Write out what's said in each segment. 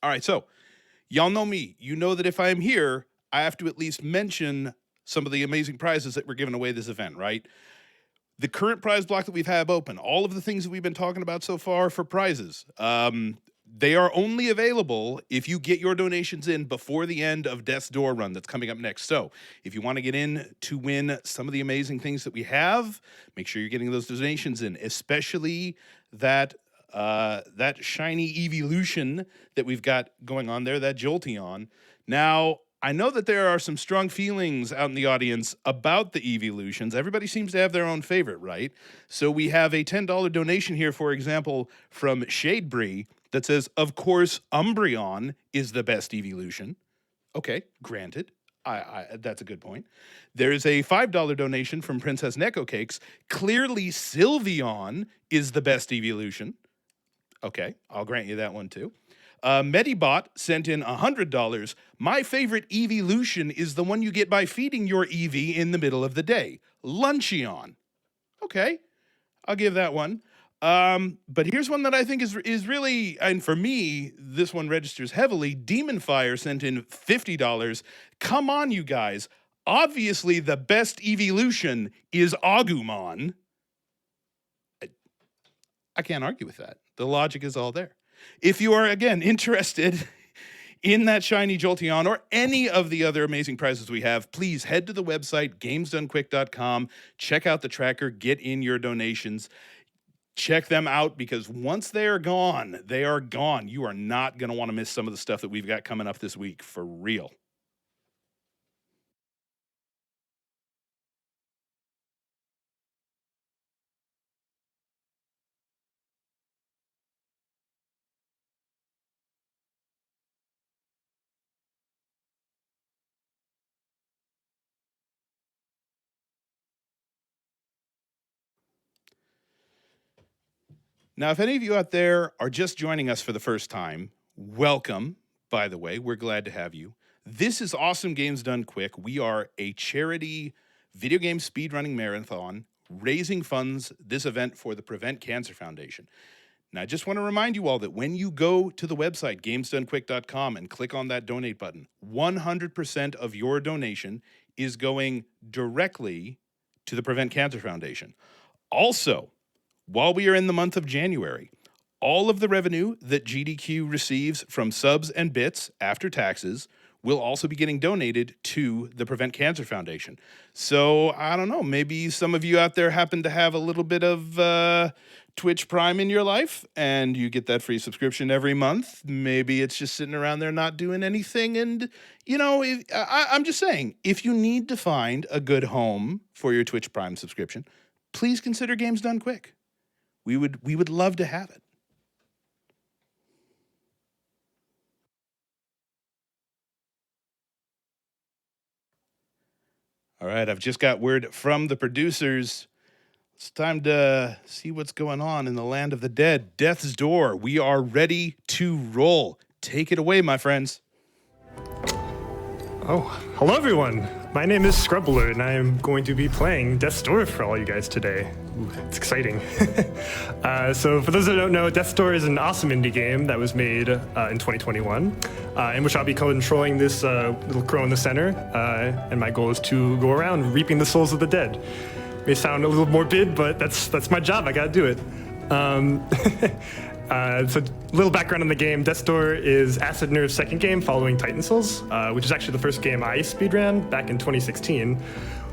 All right, so y'all know me. You know that if I am here, I have to at least mention some of the amazing prizes that we're giving away this event, right? The current prize block that we've had open, all of the things that we've been talking about so far for prizes, they are only available if you get your donations in before the end of Death's Door run that's coming up next. So if you want to get in to win some of the amazing things that we have, make sure you're getting those donations in, especially that shiny evolution that we've got going on there, that Jolteon. Now, I know that there are some strong feelings out in the audience about the evolutions. Everybody seems to have their own favorite, right? So we have a $10 donation here, for example, from Shadebree that says, of course, Umbreon is the best evolution. Okay, granted. That's a good point. There's a $5 donation from Princess Neko Cakes. Clearly, Sylveon is the best evolution. Okay, I'll grant you that one too. Medibot sent in $100. My favorite evolution is the one you get by feeding your Eevee in the middle of the day. Luncheon. Okay, I'll give that one. But here's one that I think is really, and for me, this one registers heavily. Demon Fire sent in $50. Come on, you guys. Obviously, the best evolution is Agumon. I can't argue with that. The logic is all there. If you are, again, interested in that shiny Jolteon or any of the other amazing prizes we have, please head to the website, gamesdonequick.com. Check out the tracker. Get in your donations. Check them out, because once they are gone, they are gone. You are not going to want to miss some of the stuff that we've got coming up this week, for real. Now, if any of you out there are just joining us for the first time, welcome, by the way. We're glad to have you. This is Awesome Games Done Quick. We are a charity video game speedrunning marathon raising funds, this event for the Prevent Cancer Foundation. Now, I just want to remind you all that when you go to the website, gamesdonequick.com, and click on that donate button, 100% of your donation is going directly to the Prevent Cancer Foundation. Also, while we are in the month of January, all of the revenue that GDQ receives from subs and bits after taxes will also be getting donated to the Prevent Cancer Foundation. So, I don't know, maybe some of you out there happen to have a little bit of Twitch Prime in your life, and you get that free subscription every month. Maybe it's just sitting around there not doing anything. And, you know, I'm just saying, if you need to find a good home for your Twitch Prime subscription, please consider Games Done Quick. We would love to have it. All right, I've just got word from the producers. It's time to see what's going on in the land of the dead. Death's Door. We are ready to roll. Take it away, my friends. Oh, hello everyone. My name is Scrublord, and I am going to be playing Death's Door for all you guys today. Ooh, it's exciting. So for those that don't know, Death's Door is an awesome indie game that was made in 2021, in which I'll be controlling this little crow in the center, and my goal is to go around reaping the souls of the dead. May sound a little morbid, but that's my job. I gotta do it. So a little background on the game. Death's Door is Acid Nerve's second game following Titan Souls, which is actually the first game I speedran back in 2016,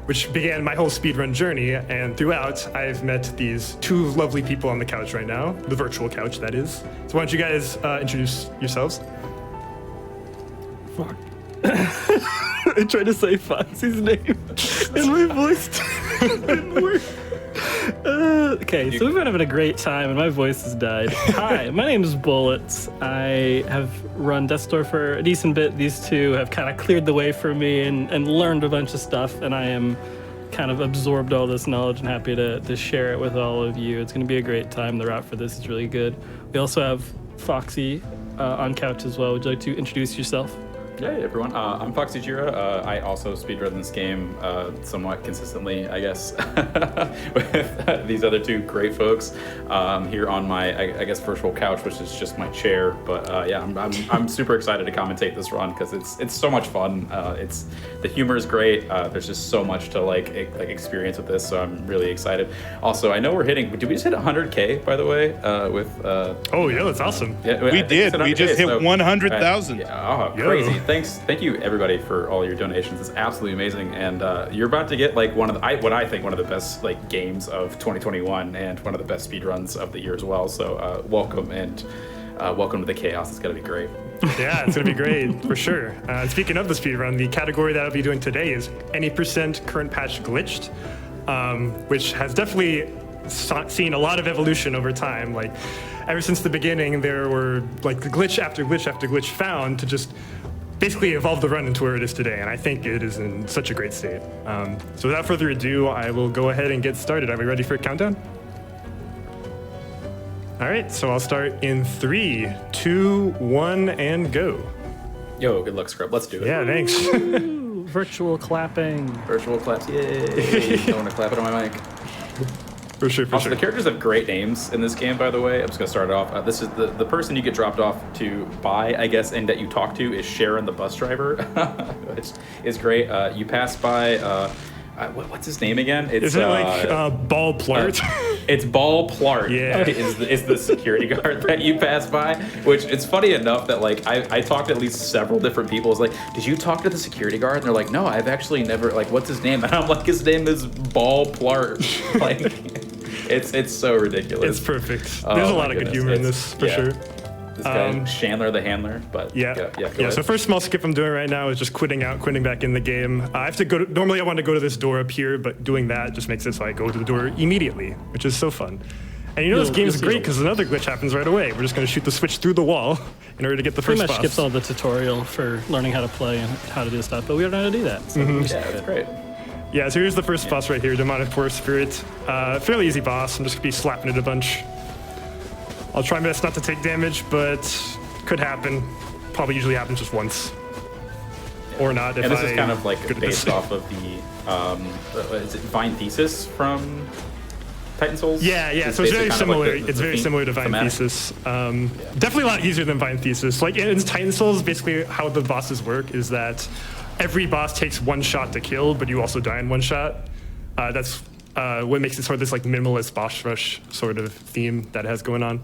which began my whole speedrun journey. And throughout, I've met these two lovely people on the couch right now, the virtual couch, that is. So why don't you guys introduce yourselves? Fuck. I tried to say Foxy's name, and my voice didn't work. Okay, so we've been having a great time, and my voice has died. Hi, my name is Bullets. I have run Death's Door for a decent bit. These two have kind of cleared the way for me and learned a bunch of stuff, and I am kind of absorbed all this knowledge and happy to share it with all of you. It's going to be a great time. The route for this is really good. We also have Foxy on couch as well. Would you like to introduce yourself? Hey everyone, I'm foxyjira. I also speedrun this game somewhat consistently, I guess, with these other two great folks here on my, I guess, virtual couch, which is just my chair. But yeah, I'm super excited to commentate this run because it's so much fun. The humor is great. There's just so much to like experience with this, so I'm really excited. Also, I know we're hitting. Did we just hit 100K by the way? Oh yeah, that's awesome. Yeah, We did. We just hit 100,000. Yeah, crazy. Thank you everybody for all your donations. It's absolutely amazing, and you're about to get like what I think one of the best like games of 2021 and one of the best speedruns of the year as well. So welcome and welcome to the chaos. It's gonna be great. Yeah, it's gonna be great for sure. Speaking of the speedrun, the category that I'll be doing today is any percent current patch glitched, which has definitely seen a lot of evolution over time. Like ever since the beginning, there were like glitch after glitch after glitch found to just basically evolve the run into where it is today, and I think it is in such a great state. So without further ado, I will go ahead and get started. Are we ready for a countdown? All right, so I'll start in 3, 2, 1, and go. Yo, good luck, Scrub. Let's do it. Yeah, thanks. Ooh, virtual clapping. Virtual claps. Yay! Don't want to clap it on my mic. For sure, for Also, sure. the characters have great names in this game, by the way. I'm just going to start it off. This is the person you get dropped off to by, I guess, and that you talk to is Sharon, the bus driver, which is great. You pass by, what's his name again? Isn't it like Ball Plart? It's Ball Plart. Yeah. is the security guard that you pass by, which it's funny enough that like I talked to at least several different people. It's like, did you talk to the security guard? And they're like, no, I've actually never, like, what's his name? And I'm like, his name is Ball Plart. Like, it's so ridiculous. It's perfect. Oh There's a my lot of good goodness. humor in this, for sure. This guy, Chandler the handler, but Yeah. go Yeah. ahead. So first small skip I'm doing right now is just quitting back in the game. I have to go. Normally I want to go to this door up here, but doing that just makes it so I go to the door immediately, which is so fun. And this game is great because another glitch happens right away. We're just going to shoot the switch through the wall in order to get the first Pretty much boss. skips all the tutorial for learning how to play and how to do stuff, but we don't know how to do that. So Yeah, it's great. Yeah, so here's the first boss right here, Demonic Forest Spirit. Fairly easy boss. I'm just going to be slapping it a bunch. I'll try my best not to take damage, but could happen. Probably usually happens just once. Or not if And this I is kind of like good at based this. off of the is it Vine Thesis from Titan Souls? Yeah, It's so it's very basically kind of similar. like the It's very theme- similar to Vine thematic. Thesis. Definitely a lot easier than Vine Thesis. Like in Titan Souls, basically how the bosses work is that every boss takes one shot to kill, but you also die in one shot. That's what makes it sort of this like minimalist boss rush sort of theme that it has going on.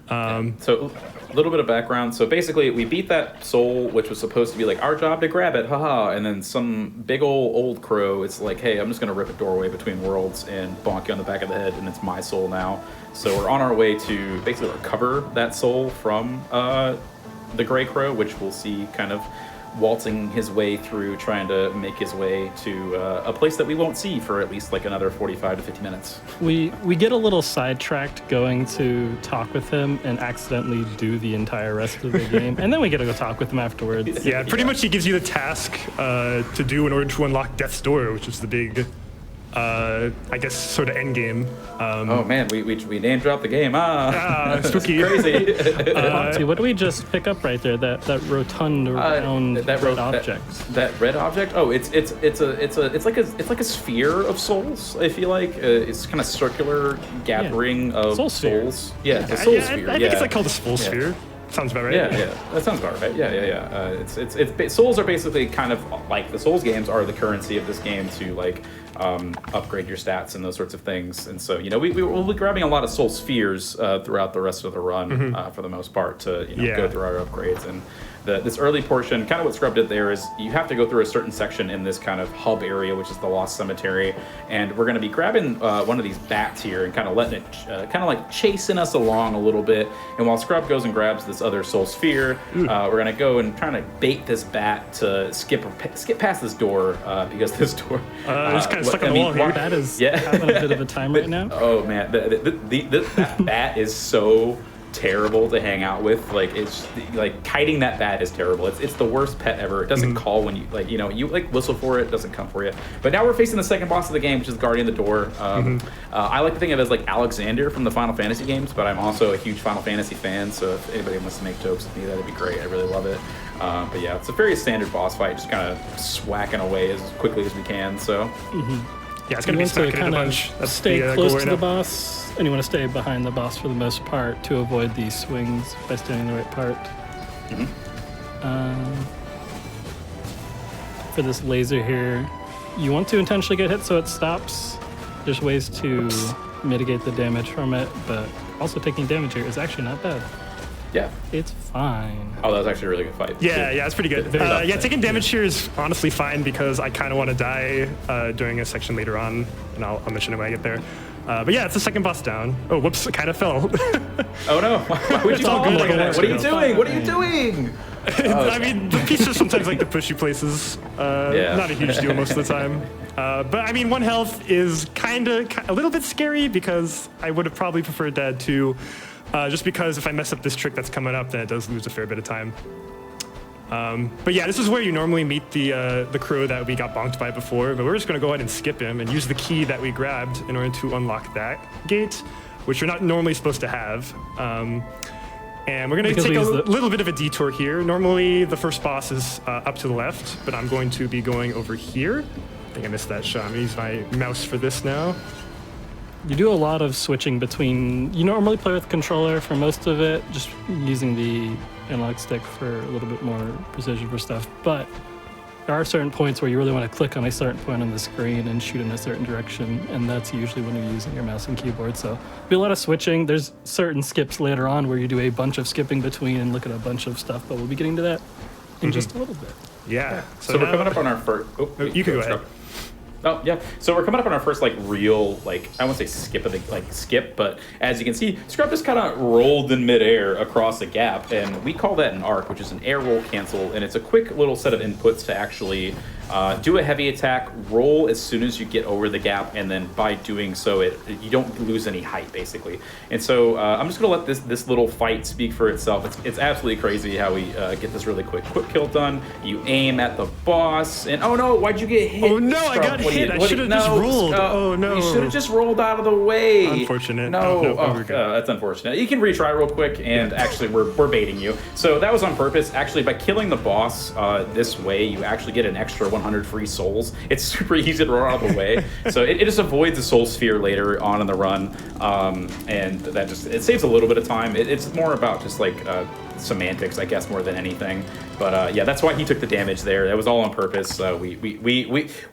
So a little bit of background. So basically, we beat that soul, which was supposed to be like our job to grab it, haha. And then some big old crow is like, hey, I'm just gonna rip a doorway between worlds and bonk you on the back of the head, and it's my soul now. So we're on our way to basically recover that soul from the gray crow, which we'll see kind of waltzing his way through, trying to make his way to a place that we won't see for at least like another 45 to 50 minutes. we get a little sidetracked going to talk with him and accidentally do the entire rest of the game, and then we get to go talk with him afterwards. Yeah, pretty much he gives you the task to do in order to unlock Death's Door, which is the big, I guess, sort of end game. Oh man, we name dropped the game. Spooky. Crazy. Foxy, what do we just pick up right there? That rotund round red object. That red object? Oh, it's like a sphere of souls. I feel like it's kind of circular gathering of Soul sphere. souls. Yeah, it's a soul sphere. I think it's like called a Soul Sphere. Sounds about right. Yeah, that sounds about right. Yeah. Souls are basically kind of like the Souls games are the currency of this game to like upgrade your stats and those sorts of things. And so we'll be grabbing a lot of soul spheres throughout the rest of the run for the most part to go through our upgrades. And this early portion, kind of what Scrub did there is you have to go through a certain section in this kind of hub area, which is the Lost Cemetery, and we're going to be grabbing one of these bats here and kind of letting it kind of like chasing us along a little bit. And while Scrub goes and grabs this other soul sphere, we're going to go and trying to bait this bat to skip past this door because this door Just kind of stuck on the wall here. That is having a bit of a time right now. Oh man, that bat is so terrible to hang out with. Like, it's like kiting that bat is terrible. It's the worst pet ever. It doesn't call when you like, you know, you like whistle for it doesn't come for you. But now we're facing the second boss of the game, which is Guardian of the Door. I like to think of it as like Alexander from the Final Fantasy games, but I'm also a huge Final Fantasy fan, so if anybody wants to make jokes with me, that'd be great. I really love it. But yeah, it's a very standard boss fight, just kind of swacking away as quickly as we can. So Yeah, it's gonna be smacking it a bunch. That's stay the close goal to right the now. boss, and you want to stay behind the boss for the most part to avoid these swings by standing in the right part. For this laser here, you want to intentionally get hit so it stops. There's ways to mitigate the damage from it, but also taking damage here is actually not bad. yeah. It's fine. Oh, that was actually a really good fight. Yeah, it's pretty good. Very tough Yeah, fight. taking damage here is honestly fine because I kind of want to die during a section later on, and I'll mention it when I get there. But yeah, it's the second boss down. Oh, whoops, it kind of fell. Oh no! Why would you all fall good, like like that? that. What are you doing? What are you doing? I mean, the pieces sometimes like to push you places. Yeah. Not a huge deal most of the time. But I mean, 1 health is kind of a little bit scary because I would have probably preferred that too. Just because if I mess up this trick that's coming up, then it does lose a fair bit of time. But yeah, this is where you normally meet the crow that we got bonked by before, but we're just gonna go ahead and skip him and use the key that we grabbed in order to unlock that gate, which you're not normally supposed to have. And we're gonna Because take we a use the- little bit of a detour here. Normally the first boss is up to the left, but I'm going to be going over here. I think I missed that shot. I'm gonna use my mouse for this now. You do a lot of switching between. You normally play with the controller for most of it, just using the analog stick for a little bit more precision for stuff. But there are certain points where you really want to click on a certain point on the screen and shoot in a certain direction, and that's usually when you're using your mouse and keyboard. So be a lot of switching. There's certain skips later on where you do a bunch of skipping between and look at a bunch of stuff, but we'll be getting to that in just a little bit. Yeah. So we're now- coming up on our first. Oh, you can go ahead. Oh yeah, so we're coming up on our first like real like I won't say skip, but as you can see, Scrub just kind of rolled in midair across a gap, and we call that an arc, which is an air roll cancel, and it's a quick little set of inputs to actually do a heavy attack, roll as soon as you get over the gap, and then by doing so, you don't lose any height basically. And so I'm just gonna let this little fight speak for itself. It's absolutely crazy how we get this really quick kill done. You aim at the boss, and oh no, why'd you get hit? Oh, no, I got hit. I should've just rolled. Oh, no. You should have just rolled out of the way. Unfortunate. No, Oh, we're good. that's unfortunate. You can retry real quick, and actually we're baiting you. So that was on purpose. Actually, by killing the boss this way, you actually get an extra 100 free souls. It's super easy to run out of the way. So it just avoids the soul sphere later on in the run, and that just it saves a little bit of time. It's more about just like semantics, I guess, more than anything. But yeah, that's why he took the damage there. That was all on purpose.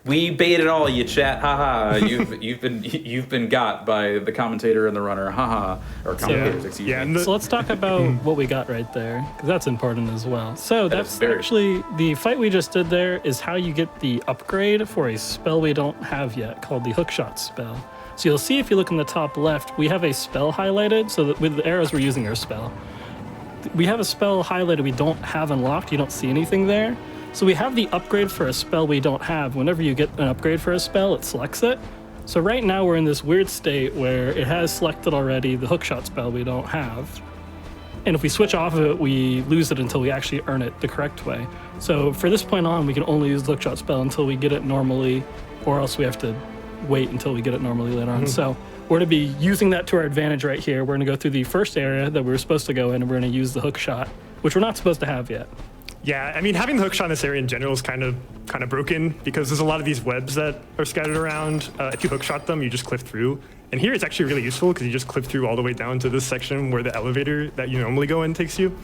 We baited all you, chat. Haha. You've been got by the commentator and the runner. Haha. Or commentators, excuse Yeah, me. and the, So let's talk about what we got right there, because that's important as well. So That is that's very- actually the fight we just did there is how you get the upgrade for a spell we don't have yet called the hookshot spell. So you'll see if you look in the top left, we have a spell highlighted. So that with the arrows, we're using our spell. We have a spell highlighted we don't have unlocked. You don't see anything there. So we have the upgrade for a spell we don't have. Whenever you get an upgrade for a spell, it selects it. So right now we're in this weird state where it has selected already the hookshot spell we don't have. And if we switch off of it, we lose it until we actually earn it the correct way. So for this point on, we can only use the hookshot spell until we get it normally, or else we have to wait until we get it normally later on. So we're going to be using that to our advantage right here. We're going to go through the first area that we were supposed to go in, and we're going to use the hook shot, which we're not supposed to have yet. yeah, I mean, having the hookshot in this area in general is kind of broken because there's a lot of these webs that are scattered around. If you hookshot them, you just clip through. And here it's actually really useful because you just clip through all the way down to this section where the elevator that you normally go in takes you.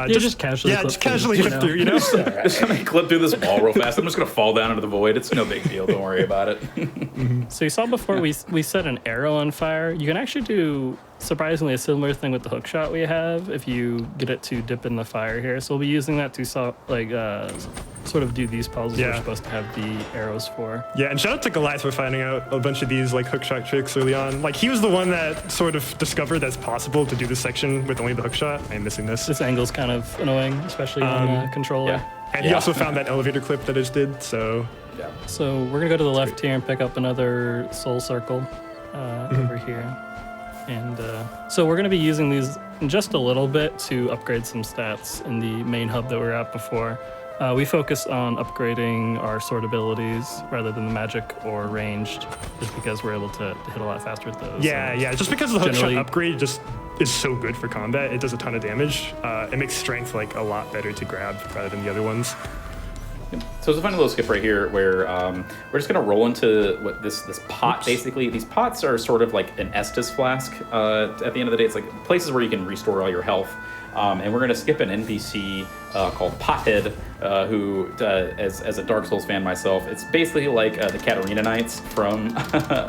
Just casually clip just casually through, clip through, you know? Just gonna clip through this wall real fast. I'm just gonna fall down into the void. It's no big deal. Don't worry about it. So you saw before we set an arrow on fire. You can actually do surprisingly a similar thing with the hook shot we have if you get it to dip in the fire here. So we'll be using that to sort of do these puzzles we're Yeah. supposed to have the arrows for. Yeah, and shout out to Goliath for finding out a bunch of these like hookshot tricks early on. Like he was the one that sort of discovered that it's possible to do this section with only the hookshot. I'm missing this. This angle's kind of annoying, especially on a controller. Yeah. And he also found that elevator clip that I just did, so Yeah. So we're gonna go to the left here and pick up another soul circle over here. And so we're gonna be using these in just a little bit to upgrade some stats in the main hub that we were at before. We focus on upgrading our sword abilities rather than the magic or ranged, just because we're able to hit a lot faster with those. Yeah. Just because the hookshot generally- upgrade just is so good for combat, it does a ton of damage. It makes strength like a lot better to grab rather than the other ones. So it's a funny little skip right here where we're just gonna roll into what this pot. Oops. Basically, these pots are sort of like an Estus flask. At the end of the day, it's like places where you can restore all your health. And we're gonna skip an NPC called Pothead, who, as a Dark Souls fan myself, it's basically like the Katarina Knights from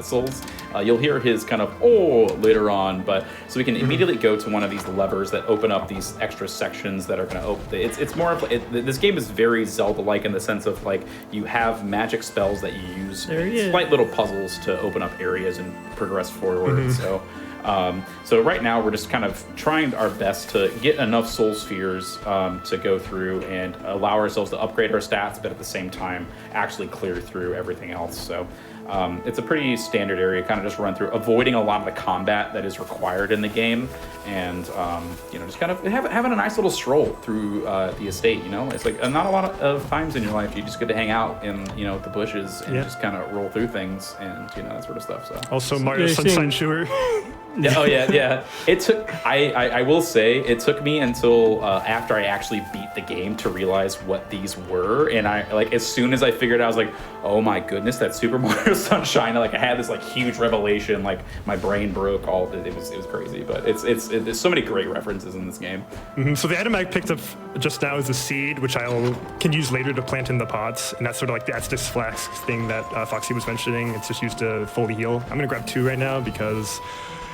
Souls. You'll hear his kind of later on, but so we can immediately go to one of these levers that open up these extra sections that are going to open. It's more of this game is very Zelda-like in the sense of like you have magic spells that you use, slight little puzzles to open up areas and progress forward. So right now we're just kind of trying our best to get enough soul spheres to go through and allow ourselves to upgrade our stats, but at the same time actually clear through everything else. So it's a pretty standard area, kind of just run through, avoiding a lot of the combat that is required in the game, and just kind of having a nice little stroll through the estate. It's like not a lot of times in your life you just get to hang out in the bushes and just kind of roll through things and that sort of stuff. So Also, Mario Sunshine Shore. Yeah. It took. I will say it took me until after I actually beat the game to realize what these were, and I as soon as I figured out, I was like, oh my goodness, that's Super Mario Sunshine. I had this huge revelation. My brain broke. It was crazy, but there's so many great references in this game. So the item I picked up just now is a seed, which I can use later to plant in the pots, and that's sort of like the Estus flask thing that Foxy was mentioning. It's just used to fully heal. I'm gonna grab 2 right now because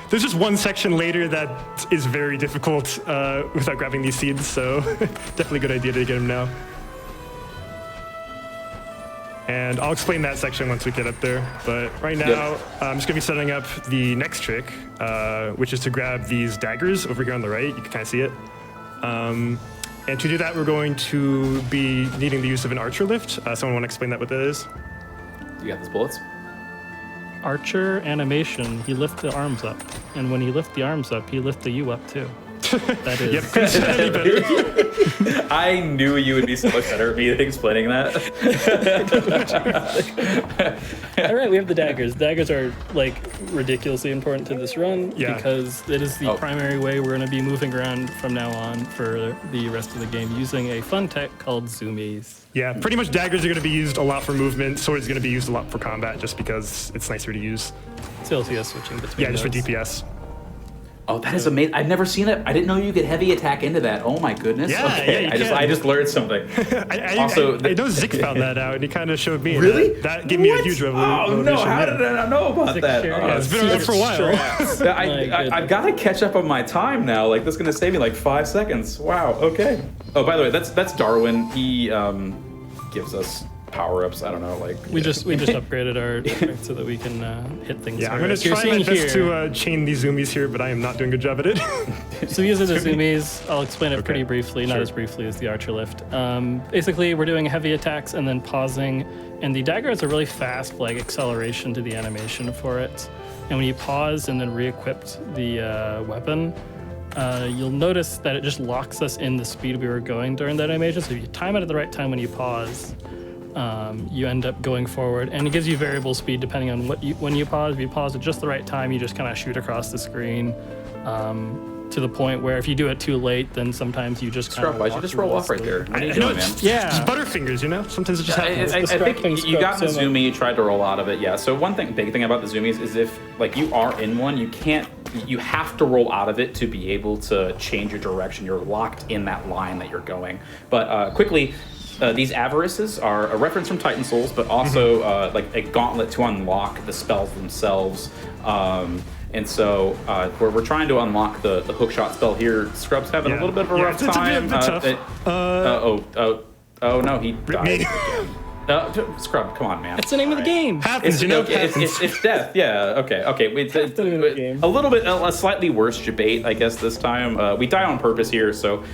there's just one section later that is very difficult without grabbing these seeds, so definitely a good idea to get them now. And I'll explain that section once we get up there. But right now, I'm just gonna be setting up the next trick, which is to grab these daggers over here on the right. You can kind of see it. And to do that, we're going to be needing the use of an archer lift. Someone want to explain what that is? You got those bullets? Archer animation, he lifts the arms up. And when he lifts the arms up, he lifts the U up too. That is. Yep, couldn't say that any better. I knew you would be so much better at me explaining that. All right, we have the daggers. Daggers are ridiculously important to this run because it is the primary way we're going to be moving around from now on for the rest of the game using a fun tech called zoomies. Yeah, pretty much daggers are going to be used a lot for movement. Swords are going to be used a lot for combat just because it's nicer to use. CLCS switching between just for those. DPS. Oh, that is amazing! I've never seen it. I didn't know you could heavy attack into that. Oh my goodness! Yeah, okay. you I just learned something. I know Zik found that out, and he kind of showed me. Really? That gave me a huge revelation. Oh no! How did I not know about that? It's been around for a while. I've got to catch up on my time now. This is gonna save me 5 seconds. Wow. Okay. Oh, by the way, that's Darwin. He gives us power-ups. I don't know, we just upgraded our strength so that we can hit things. Yeah, I'm gonna try my best to chain these zoomies here, but I am not doing a good job at it. So these are the zoomies. I'll explain it pretty briefly, not as briefly as the archer lift. Basically, we're doing heavy attacks and then pausing, and the dagger has a really fast acceleration to the animation for it. And when you pause and then re-equip the weapon, you'll notice that it just locks us in the speed we were going during that animation. So if you time it at the right time when you pause, you end up going forward, and it gives you variable speed depending on when you pause. If you pause at just the right time, you just kind of shoot across the screen to the point where if you do it too late, then sometimes you just Why should you just roll off right there? What are you doing, man? Just butterfingers, Sometimes it just happens. I think you got the zoomie, you tried to roll out of it, yeah. So big thing about the zoomies is if you are in one, you have to roll out of it to be able to change your direction. You're locked in that line that you're going. But quickly, these avarices are a reference from Titan Souls, but also a gauntlet to unlock the spells themselves. And so we're trying to unlock the hookshot spell here. Scrub's having a little bit of a rough time. It's a bit tough. Oh no, he died. Scrub, come on, man. That's the name of the game. Happens, It's death. Yeah. Okay. That's the name of the game. A little bit, a slightly worse debate, I guess. This time, we die on purpose here. So,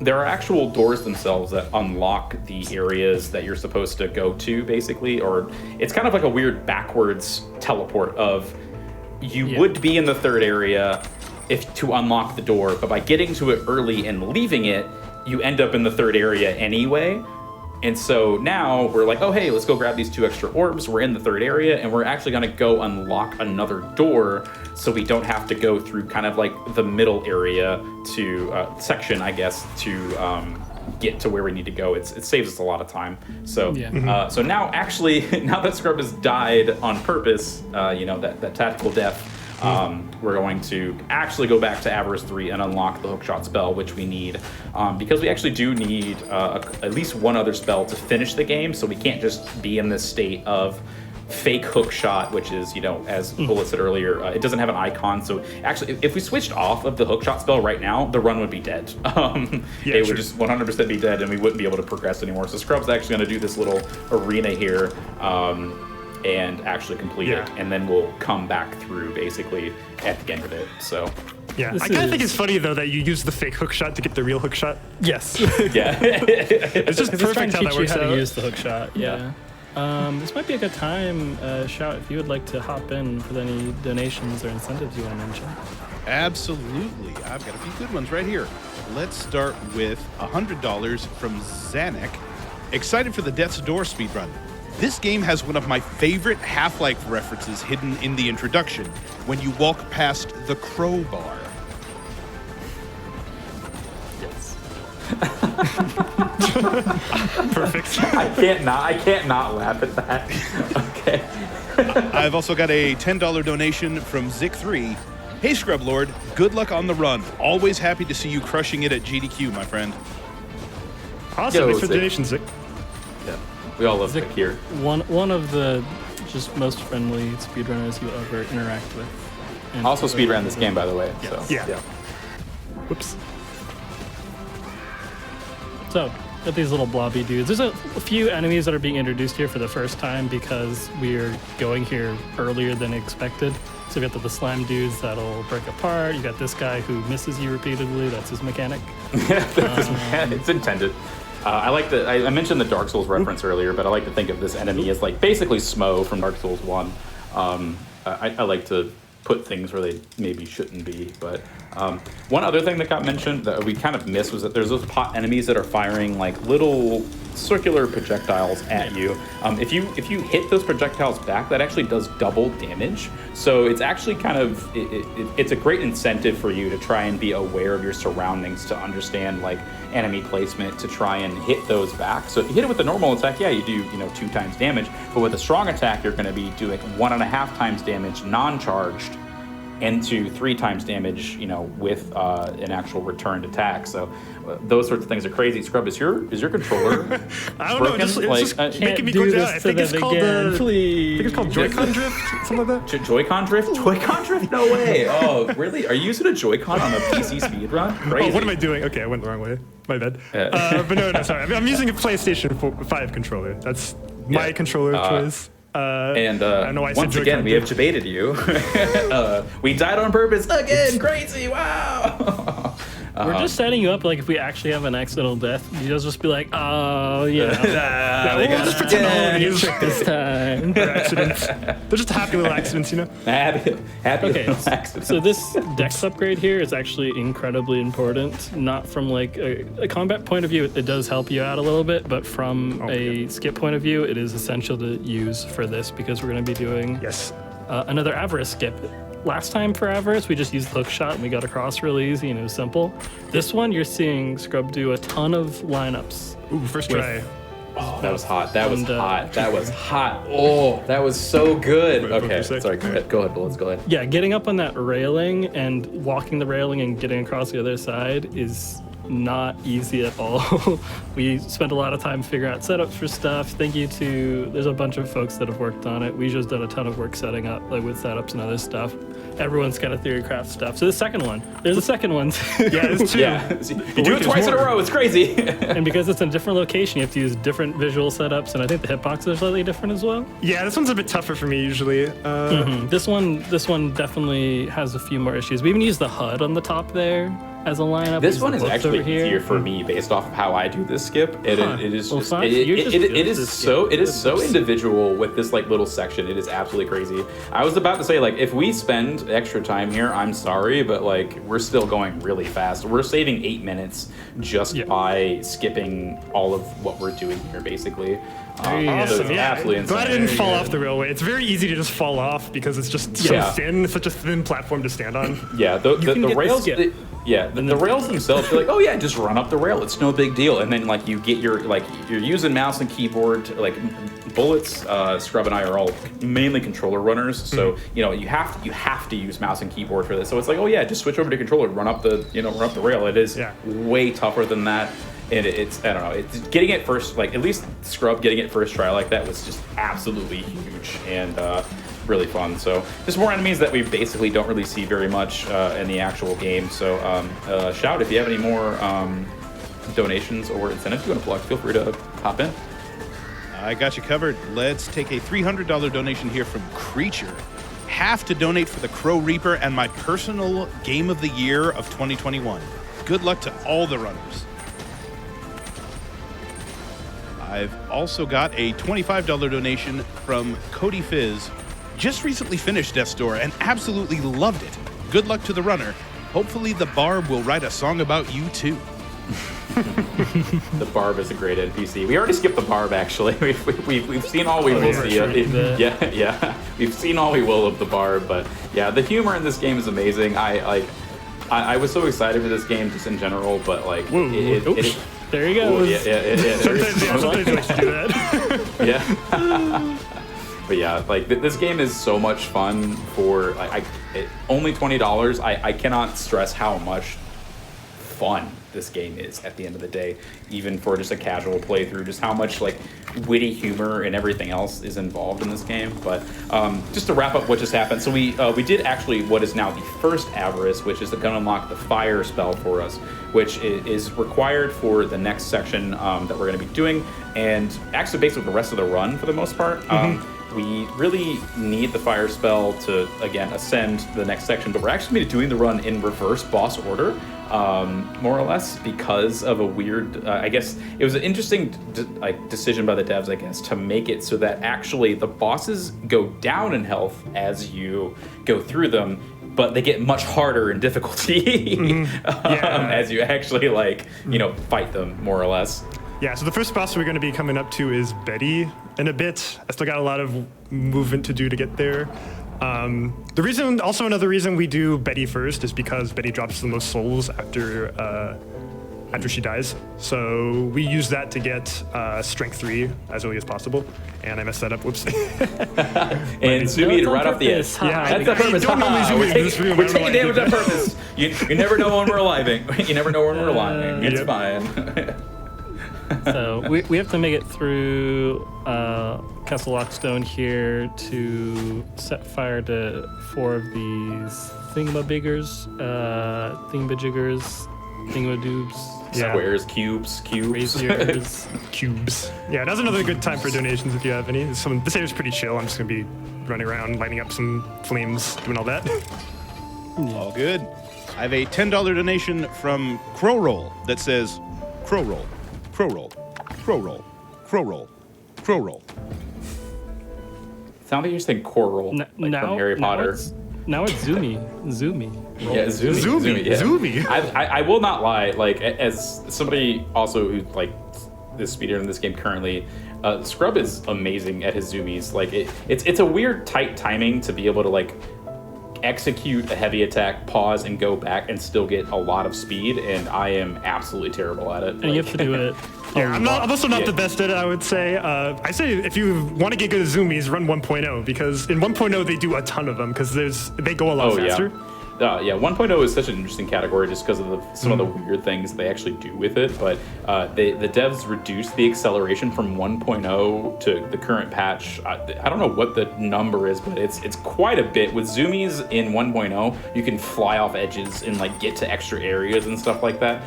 there are actual doors themselves that unlock the areas that you're supposed to go to, basically, or it's kind of like a weird backwards teleport of you would be in the third area, if to unlock the door, but by getting to it early and leaving it, you end up in the third area anyway. And so now we're like, oh, hey, let's go grab these 2 extra orbs. We're in the third area, and we're actually going to go unlock another door so we don't have to go through kind of like the middle area to section, I guess, to get to where we need to go. It saves us a lot of time. So so now actually, now that Scrub has died on purpose, that tactical death, we're going to actually go back to Avarice 3 and unlock the hookshot spell, which we need, because we actually do need at least one other spell to finish the game, so we can't just be in this state of fake hookshot, which is, as Bullet said earlier, it doesn't have an icon, so actually, if we switched off of the hookshot spell right now, the run would be dead. It would just 100% be dead, and we wouldn't be able to progress anymore. So Scrub's actually going to do this little arena here, and actually complete it, and then we'll come back through basically at the end of it. So I kind of think it's funny though that you use the fake hookshot to get the real hookshot. Yes. yeah, It's just perfect how that works how out. to use the hookshot. Yeah. This might be a good time, Shout, if you would like to hop in for any donations or incentives you want to mention. Absolutely. I've got a few good ones right here. Let's start with $100 from Zanek. Excited for the Death's Door speedrun. This game has one of my favorite Half-Life references hidden in the introduction, when you walk past the crowbar. Yes. Perfect. I can't not laugh at that. Okay. I've also got a $10 donation from Zik3. Hey, Scrublord, good luck on the run. Always happy to see you crushing it at GDQ, my friend. Awesome. Yo, Thanks for the Zik. donation, Zik. Yeah, we all love Zik, Vic here. one of the just most friendly speedrunners you'll ever interact with. And Also speedran this game, by the way. Yes. So Yeah. Whoops. So, got these little blobby dudes. There's a few enemies that are being introduced here for the first time because we're going here earlier than expected. So we got the slime dudes that'll break apart. You got this guy who misses you repeatedly. That's his mechanic. It's intended. I like the. I mentioned the Dark Souls reference earlier, but I like to think of this enemy as like basically Smo from Dark Souls 1. I like to put things where they maybe shouldn't be. But one other thing that got mentioned that we kind of missed was that there's those pot enemies that are firing like little circular projectiles at you. If you hit those projectiles back, that actually does double damage. So it's actually kind of it's a great incentive for you to try and be aware of your surroundings, to understand like enemy placement, to try and hit those back. So if you hit it with a normal attack, yeah, you do 2 times damage, but with a strong attack, you're going to be doing 1.5 times damage non-charged, into 3 times damage, with an actual returned attack. So those sorts of things are crazy. Scrub, is your controller I don't know. It's just making me go down. I think it's called Joy-Con drift, something like that. Joy-Con drift? Joy-Con drift? No way. Oh, really? Are you using a Joy-Con on a PC speedrun? Crazy. Oh, what am I doing? Okay, I went the wrong way. My bad. But no, sorry. I'm using a PlayStation 5 controller. That's my controller of choice. I don't know why I said once again, Joy-Con we have drift. debated you. We died on purpose again. Crazy! Wow. We're just setting you up like if we actually have an accidental death, you'll just be like, oh, yeah. We'll just pretend all of these Trick this time. are accidents. They're just happy little accidents, Happy Okay, accident. so this dex upgrade here is actually incredibly important. Not from like a combat point of view, it does help you out a little bit, but from a skip point of view, it is essential to use for this because we're going to be doing Yes. another Avarice skip. Last time for Avarice, we just used the hook shot and we got across really easy and it was simple. This one, you're seeing Scrub do a ton of lineups. Ooh, first try. Oh, that was hot. That was And, hot. That was hot. Oh, that was so good. Wait, Okay, for a sec. sorry. Go ahead, Bullets. Go ahead. Yeah, getting up on that railing and walking the railing and getting across the other side is not easy at all. We spent a lot of time figuring out setups for stuff. Thank you to, there's a bunch of folks that have worked on it. We just done a ton of work setting up, like with setups and other stuff. Everyone's got a theory craft stuff. So the second one, there's a second one. Yeah, there's 2. Yeah, you do it twice in a row. It's crazy. And because it's in a different location, you have to use different visual setups, and I think the hitboxes are slightly different as well. Yeah, this one's a bit tougher for me usually. This one definitely has a few more issues. We even used the HUD on the top there, as a lineup. This Use one the is books actually over here. easier for me based off of how I do this skip. It is Well, just Fox, you're just good at it is this so skip. it is so individual with this like little section. It is absolutely crazy. I was about to say like if we spend extra time here, I'm sorry, but like we're still going really fast. We're saving 8 minutes just by skipping all of what we're doing here, basically. So it's absolutely insane. Glad I didn't fall off the railway. It's very easy to just fall off because it's just so thin. It's such a thin platform to stand on. Yeah, the rails. The rails themselves. You're like, oh yeah, just run up the rail. It's no big deal. And then like you get your like you're using mouse and keyboard. Like Bullets, Scrub and I are all mainly controller runners. So you know you have to use mouse and keyboard for this. So it's like, oh yeah, just switch over to controller, run up the rail. It is way tougher than that. And it's I don't know. It's getting it first, like at least Scrub getting it first try like that was just absolutely huge and really fun. So just more enemies that we basically don't really see very much in the actual game. So shout if you have any more donations or incentives you want to plug. Feel free to hop in. I got you covered. Let's take a $300 donation here from Creature. Have to donate for the Crow Reaper and my personal game of the year of 2021. Good luck to all the runners. I've also got a $25 donation from Cody Fizz. Just recently finished Death's Door and absolutely loved it. Good luck to the runner. Hopefully the Barb will write a song about you too. The Barb is a great NPC. We already skipped the Barb actually. We've seen all we will see of it. Yeah. We've seen all we will of the Barb, but yeah, the humor in this game is amazing. I was so excited for this game just in general, but like there he goes. Sometimes you have to do that. Yeah. But yeah, like this game is so much fun for only $20. I cannot stress how much fun this game is at the end of the day, even for just a casual playthrough, just how much like witty humor and everything else is involved in this game. But just to wrap up what just happened, so we did actually what is now the first Avarice, which is going to unlock the fire spell for us, which is required for the next section that we're going to be doing, and actually basically the rest of the run for the most part. We really need the fire spell to, again, ascend to the next section, but we're actually going to be doing the run in reverse boss order, more or less, because of a weird, I guess, it was an interesting decision by the devs, I guess, to make it so that actually the bosses go down in health as you go through them, but they get much harder in difficulty as you actually, fight them, more or less. Yeah, so the first boss we're going to be coming up to is Betty in a bit. I still got a lot of movement to do to get there. Another reason we do Betty first is because Betty drops the most souls after she dies. So we use that to get Strength 3 as early as possible. And I messed that up, whoops. And zoomed right off the edge. Yeah, that's the purpose. Don't normally zoom in this room. We're taking damage on purpose. You never know when we're arriving. You never know when we're arriving. It's fine. So we have to make it through Castle Lockstone here to set fire to 4 of these thingamajiggers, thingamadoobs. Squares, cubes. Braziers. Cubes. Yeah, that's another good time for donations if you have any. This area's pretty chill. I'm just going to be running around, lighting up some flames, doing all that. All good. I have a $10 donation from Crow Roll that says, Crow Roll. Crow roll, crow roll, crow roll, crow roll. Sound like you're saying coral, from Harry Potter. Now it's Zoomy. Yeah, Zoomy. Yeah. Zoomy. I will not lie. Like as somebody also who is speedrunning in this game currently, Scrub is amazing at his zoomies. Like it's a weird tight timing to be able to execute a heavy attack, pause, and go back and still get a lot of speed, and I am absolutely terrible at it. And you have to do it. Yeah, I'm also not the best at it, I would say. I say if you want to get good at zoomies, run 1.0, because in 1.0 they do a ton of them, because they go a lot faster. Yeah, 1.0 is such an interesting category just because of some of the weird things they actually do with it, but the devs reduced the acceleration from 1.0 to the current patch. I don't know what the number is, but it's quite a bit. With zoomies in 1.0, you can fly off edges and get to extra areas and stuff like that.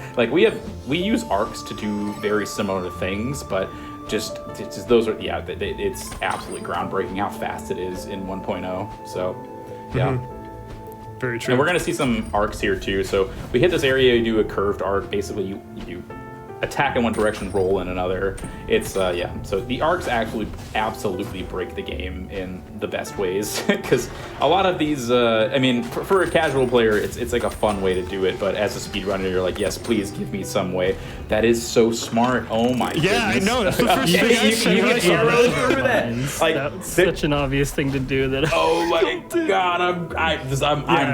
We use arcs to do very similar things, but just those are it's absolutely groundbreaking how fast it is in 1.0. So yeah. Very true. And we're gonna see some arcs here too. So we hit this area, you do a curved arc. Basically, you attack in one direction, roll in another. It's yeah. So the arcs actually absolutely break the game in the best ways, because a lot of these, I mean, for a casual player, it's like a fun way to do it. But as a speedrunner, you're like, yes, please give me some way. That is so smart. Oh my goodness. Yeah, I know. That's the first thing I said. You when I get saw arrows that. through that. Like That's such an obvious thing to do. That oh my god, I'm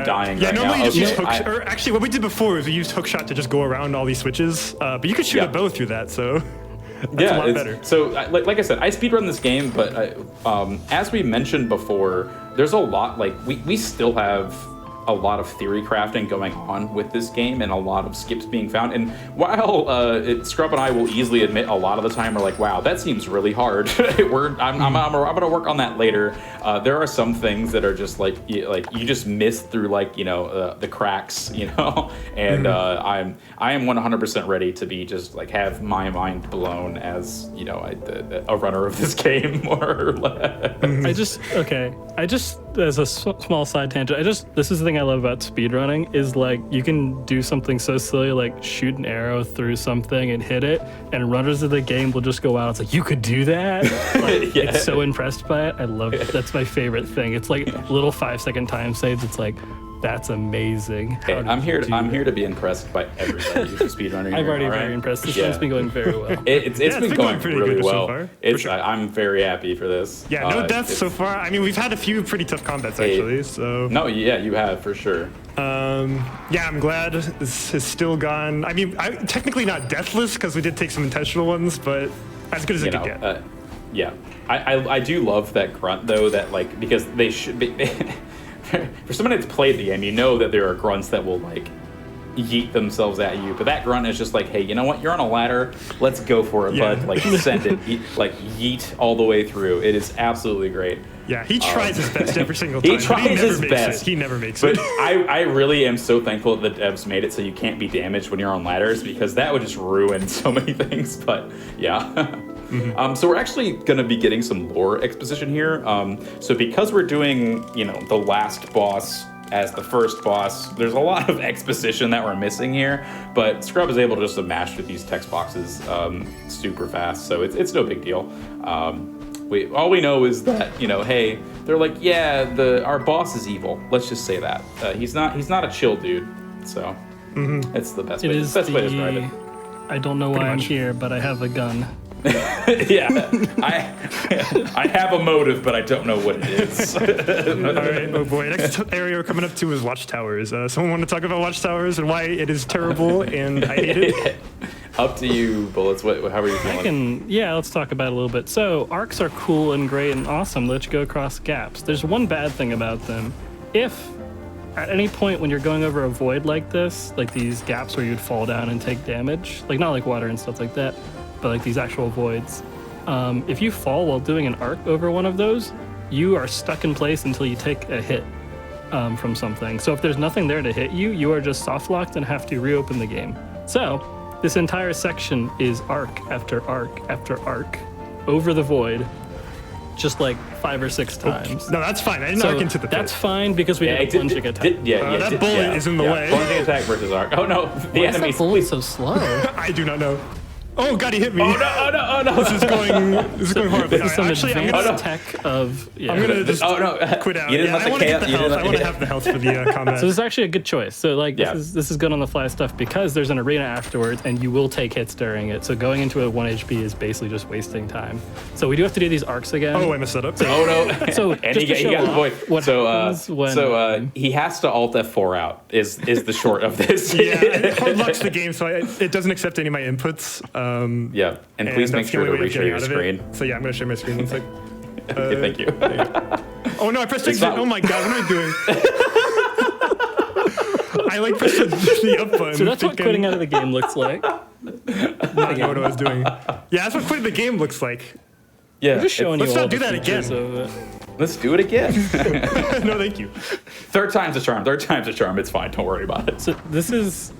dying Yeah, right normally now. you just use Okay, hook. Or actually, what we did before is we used hookshot to just go around all these switches. But you could shoot Yeah. a bow through that, so that's yeah, a lot it's- better. So, like I said, I speedrun this game, but as we mentioned before, there's a lot. Like we still have a lot of theory crafting going on with this game, and a lot of skips being found. And while Scrub and I will easily admit a lot of the time we're like, wow, that seems really hard. I'm gonna work on that later. There are some things that are just like you just miss through the cracks, and I am 100% ready to be just like have my mind blown as a runner of this game, more or less. I just as a small side tangent, this is the thing I love about speedrunning is like you can do something so silly like shoot an arrow through something and hit it, and runners of the game will just go out. It's like, you could do that. Like, Yeah. It's so impressed by it. I love it. That's my favorite thing. It's like little 5-second time saves. It's like, that's amazing. How did I'm here. you do I'm that? here to be impressed by everybody who's speedrunning. I'm here, already all right? very impressed. This Yeah. one's been going very well. It's been going pretty really good so well. far, for It's sure. I'm very happy for this. Yeah, no deaths so far. I mean, we've had a few pretty tough combats actually. So No, yeah, you have for sure. yeah, I'm glad this has still gone. I mean, technically not deathless because we did take some intentional ones, but as good as it could get. Yeah, I do love that grunt though. That like because they should be. For someone that's played the game, you know that there are grunts that will like yeet themselves at you, but that grunt is just like, hey, you know what? You're on a ladder. Let's go for it, Yeah. bud. Like send it, like yeet all the way through. It is absolutely great. Yeah, he tries his best every single time. He but tries never his makes best. It. He never makes But it. I really am so thankful that the devs made it so you can't be damaged when you're on ladders, because that would just ruin so many things. But yeah. So we're actually going to be getting some lore exposition here. So because we're doing, the last boss as the first boss, there's a lot of exposition that we're missing here. But Scrub is able just to mash through these text boxes super fast, so it's no big deal. All we know is that hey, they're like, yeah, our boss is evil. Let's just say that he's not a chill dude. So it's the best way. It is Best way to describe it. I don't know why I'm much. here, but I have a gun. Yeah, I have a motive, but I don't know what it is. All right, oh boy. Next area we're coming up to is watchtowers. Someone want to talk about watchtowers and why it is terrible and I hate it? Up to you, Bullets. How are you feeling? Let's talk about it a little bit. So arcs are cool and great and awesome. Let you go across gaps. There's one bad thing about them. If at any point when you're going over a void like this, like these gaps where you'd fall down and take damage, like not like water and stuff like that, but like these actual voids, if you fall while doing an arc over one of those, you are stuck in place until you take a hit from something. So if there's nothing there to hit you, you are just soft locked and have to reopen the game. So this entire section is arc after arc after arc over the void, just like 5 or 6 times. No, that's fine. I didn't arc into the pit. That's fine because we did a plunging attack. That bullet is in the way. Plunging attack versus arc. Oh no, the Why is enemy. that bullet so slow? I do not know. Oh god, he hit me. Oh no. This is going horribly. This is some Actually, I'm advanced gonna, tech of. Yeah. I'm gonna just Oh no. quit out. You didn't Yeah, let I the want to get the chaos- you health. didn't I let- want to have the health for the combat. So this is actually a good choice. So like Yeah. this is good on the fly stuff because there's an arena afterwards and you will take hits during it. So going into a 1 HP is basically just wasting time. So we do have to do these arcs again. Oh, I messed that up. Oh no. So And just to he show got the off void. what happens when He has to Alt F4 out. Is the short of this? Yeah, hard luck's the game, so it doesn't accept any of my inputs. Yeah. And please make that's the sure only to way of reshare getting your out of screen. it. So yeah, I'm gonna share my screen. One sec. Okay, thank you. Oh no, I pressed It's exit. not- Oh my god, what am I doing? I like pressed the up button. So that's what thinking, quitting out of the game looks like. not know what I was doing. Yeah, that's what quitting the game looks like. Yeah. Just showing Let's you not all do the that again. features of it. Let's do it again. No, thank you. Third time's a charm. Third time's a charm. It's fine. Don't worry about it. So this is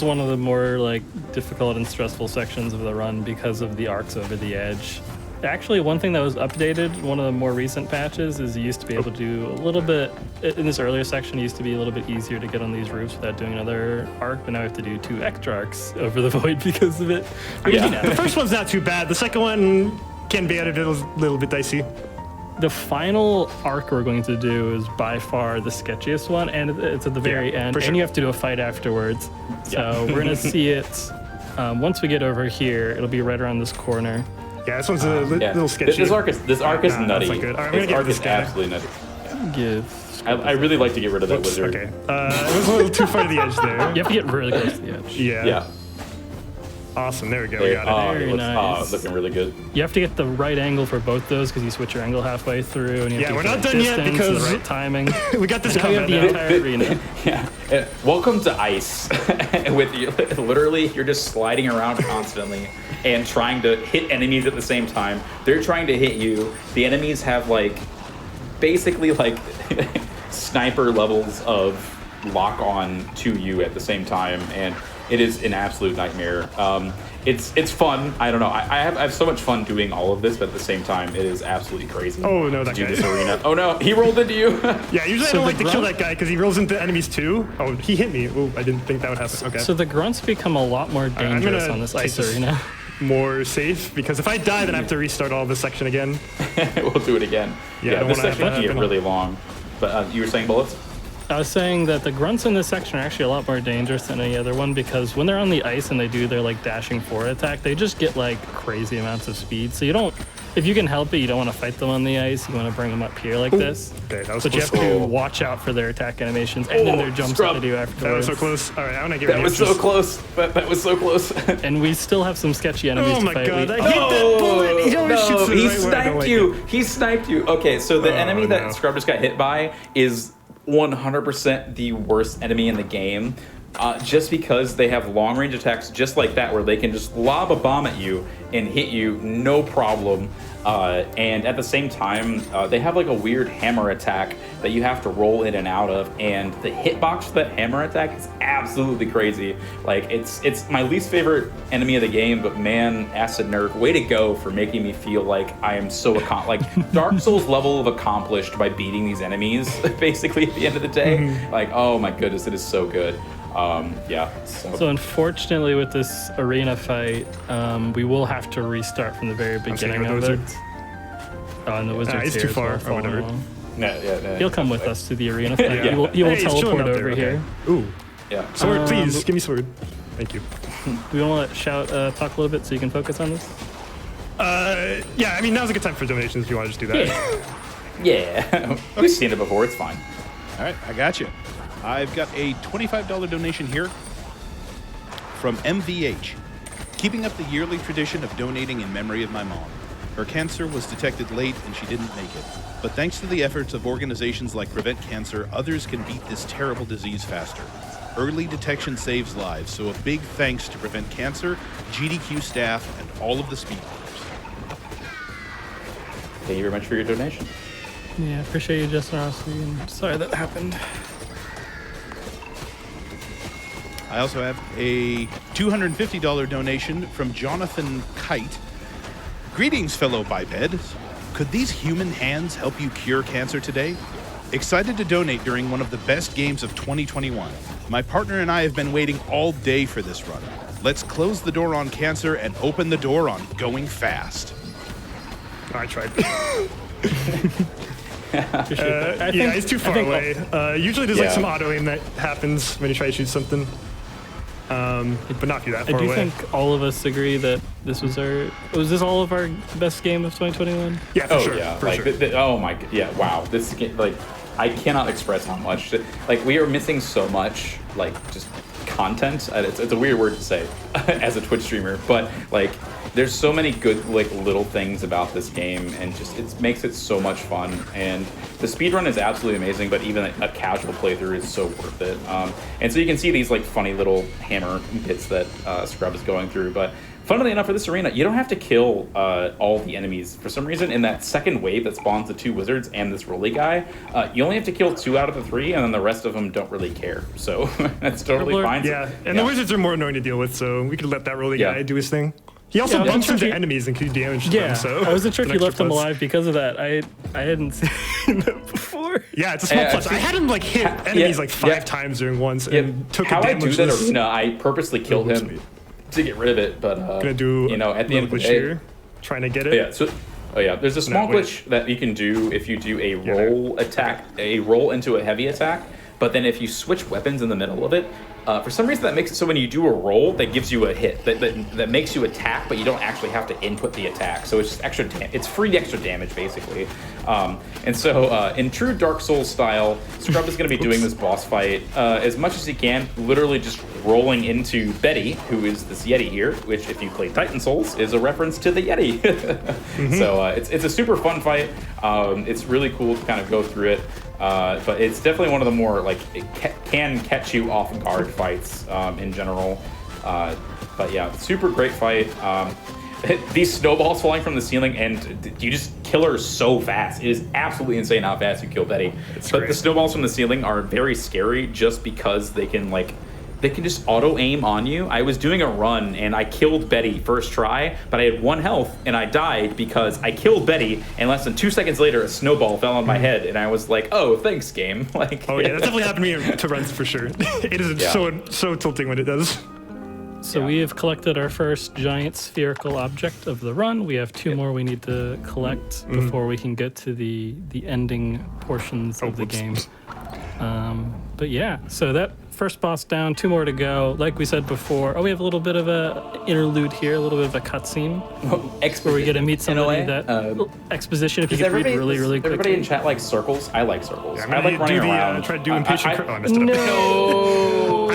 one of the more like difficult and stressful sections of the run because of the arcs over the edge. Actually, one thing that was updated, one of the more recent patches, is you used to be able to do a little bit, in this earlier section, it used to be a little bit easier to get on these roofs without doing another arc, but now we have to do 2 extra arcs over the void because of it. The first one's not too bad. The second one can be edited a little bit dicey. The final arc we're going to do is by far the sketchiest one, and it's at the very end, for sure. and you have to do a fight afterwards. So we're going to see it, once we get over here, it'll be right around this corner. Yeah, this one's a little sketchy. This arc is nutty. That's not good. All right, I'm gonna This get arc this is guy. absolutely nutty. Give. I really like to get rid of that wizard. Okay. It was a little too far to the edge there. You have to get really close to the edge. Yeah. Yeah. Awesome. There we go. We got it. Very it looks, nice. looking really good. You have to get the right angle for both those because you switch your angle halfway through, and you have Yeah, to we're get not the done yet distance and because the right timing. We got this Now you have combat the now. entire arena. Yeah. Welcome to ice. With you, literally, you're just sliding around constantly and trying to hit enemies at the same time. They're trying to hit you. The enemies have basically sniper levels of lock on to you at the same time, and it is an absolute nightmare. It's fun. I don't know. I have so much fun doing all of this, but at the same time, it is absolutely crazy. Oh, no, that to do guy. this arena. Oh no, he rolled into you. Yeah, usually I So don't like the to kill grunt- that guy because he rolls into enemies too. Oh, he hit me. Oh, I didn't think that would happen. Okay. So the grunts become a lot more I'm dangerous gonna on this take ice this arena. more safe because if I die, then I have to restart all this section again. We'll do it again. Yeah, I Yeah, don't this wanna have section that can get happen. really long. But you were saying bullets? I was saying that the grunts in this section are actually a lot more dangerous than any other one because when they're on the ice and they do their dashing forward attack, they just get crazy amounts of speed. So you don't, if you can help it, you don't want to fight them on the ice. You want to bring them up here like this. Okay, that was But you have close. to watch out for their attack animations and then their jumps scrub. that they do That was afterwards. so close. All right, I want to get That rid was of so this. close. That was so close. And we still have some sketchy enemies Oh to my fight. god, We- I hit that bullet! He always shoots it he right where I don't sniped like you. it. He sniped you. Okay, so the Oh, enemy that no. Scrub just got hit by is 100% the worst enemy in the game. Just because they have long range attacks just like that, where they can just lob a bomb at you and hit you no problem. And at the same time, they have a weird hammer attack that you have to roll in and out of, and the hitbox for that hammer attack is absolutely crazy. It's my least favorite enemy of the game, but man, Acid Nerve, way to go for making me feel like I am so Dark Souls level of accomplished by beating these enemies. Basically, at the end of the day, oh my goodness, it is so good. Yeah. So unfortunately, with this arena fight, we will have to restart from the very beginning with of the it. wizards. Oh, and the wizard's he's here too as far, well, or following whatever. along. Yeah. He'll come with us to the arena fight. Yeah. He will Hey, he's chilling teleport up there, over okay. here. Ooh, Yeah. sword, please. Give me sword. Thank you. Do we want to talk a little bit so you can focus on this? Yeah, I mean, now's a good time for donations if you want to just do that. Yeah. We've seen it before. It's fine. All right, I got you. I've got a $25 donation here from MVH. Keeping up the yearly tradition of donating in memory of my mom. Her cancer was detected late and she didn't make it. But thanks to the efforts of organizations like Prevent Cancer, others can beat this terrible disease faster. Early detection saves lives, so a big thanks to Prevent Cancer, GDQ staff, and all of the speedrunners. Thank you very much for your donation. Yeah, appreciate your generosity, and sorry that happened. I also have a $250 donation from Jonathan Kite. Greetings, fellow bipeds. Could these human hands help you cure cancer today? Excited to donate during one of the best games of 2021. My partner and I have been waiting all day for this run. Let's close the door on cancer and open the door on going fast. I tried. Appreciate that. I Yeah, think- he's too I far think- away. Usually there's Yeah. some auto aim that happens when you try to shoot something. But not be that I far do away. think all of us agree that this was this all of our best game of 2021? Yeah, for Oh sure. yeah, for sure. oh my, yeah, wow. This I cannot express how much. We are missing so much, just content. It's a weird word to say as a Twitch streamer, but there's so many good little things about this game, and just it makes it so much fun. And the speedrun is absolutely amazing, but even a casual playthrough is so worth it. And so you can see these funny little hammer bits that Scrub is going through, but. Funnily enough, for this arena, you don't have to kill all the enemies. For some reason, in that second wave that spawns the 2 wizards and this rolly guy, you only have to kill 2 out of the 3, and then the rest of them don't really care. So that's totally Scrublord? fine. Yeah, and the wizards are more annoying to deal with, so we could let that rolling Yeah. guy do his thing. He also Yeah, I wasn't bumps sure into if he- enemies and can damage Yeah, them. So I wasn't sure if it's you an left extra him plus. alive because of that. I hadn't seen that before. Yeah, it's a small Yeah, plus. I had him like hit enemies like 5 times during once and took How a I do that damageless. arena, I purposely killed Looks him sweet. to get rid of it, but Gonna do you know, at the end of the little day, glitch here, trying to get it. yeah. So, there's a small wait. glitch that you can do if you do a there. roll attack, a roll into a heavy attack. But then if you switch weapons in the middle of it, for some reason that makes it so when you do a roll, that gives you a hit that makes you attack, but you don't actually have to input the attack. So it's just extra. It's free extra damage basically. And so in true Dark Souls style, Scrub is going to be doing this boss fight as much as he can, literally just rolling into Betty, who is this Yeti here, which if you play Titan Souls is a reference to the Yeti. So it's a super fun fight. It's really cool to kind of go through it. But it's definitely one of the more like can catch you off guard fights in general. But yeah, super great fight. These snowballs falling from the ceiling, and you just kill her so fast. It is absolutely insane how fast you kill Betty. But the snowballs from the ceiling are very scary just because they can just auto aim on you. I was doing a run and I killed Betty first try, but I had 1 health and I died because I killed Betty, and less than 2 seconds later a snowball fell on my head and I was like, oh, thanks game. Like, Oh yeah, that's definitely happened to me to runs for sure. It is so tilting when it does. So we have collected our first giant spherical object of the run. We have 2 more we need to collect before we can get to the ending portions of the game. But yeah, so that first boss down, 2 more to go. Like we said before, we have a little bit of a interlude here, a little bit of a cutscene where we get to meet somebody that exposition. If you could read really everybody quickly. in chat likes circles. I like circles. Yeah, I like running around. Try to do impatient. Oh, I messed it up. No.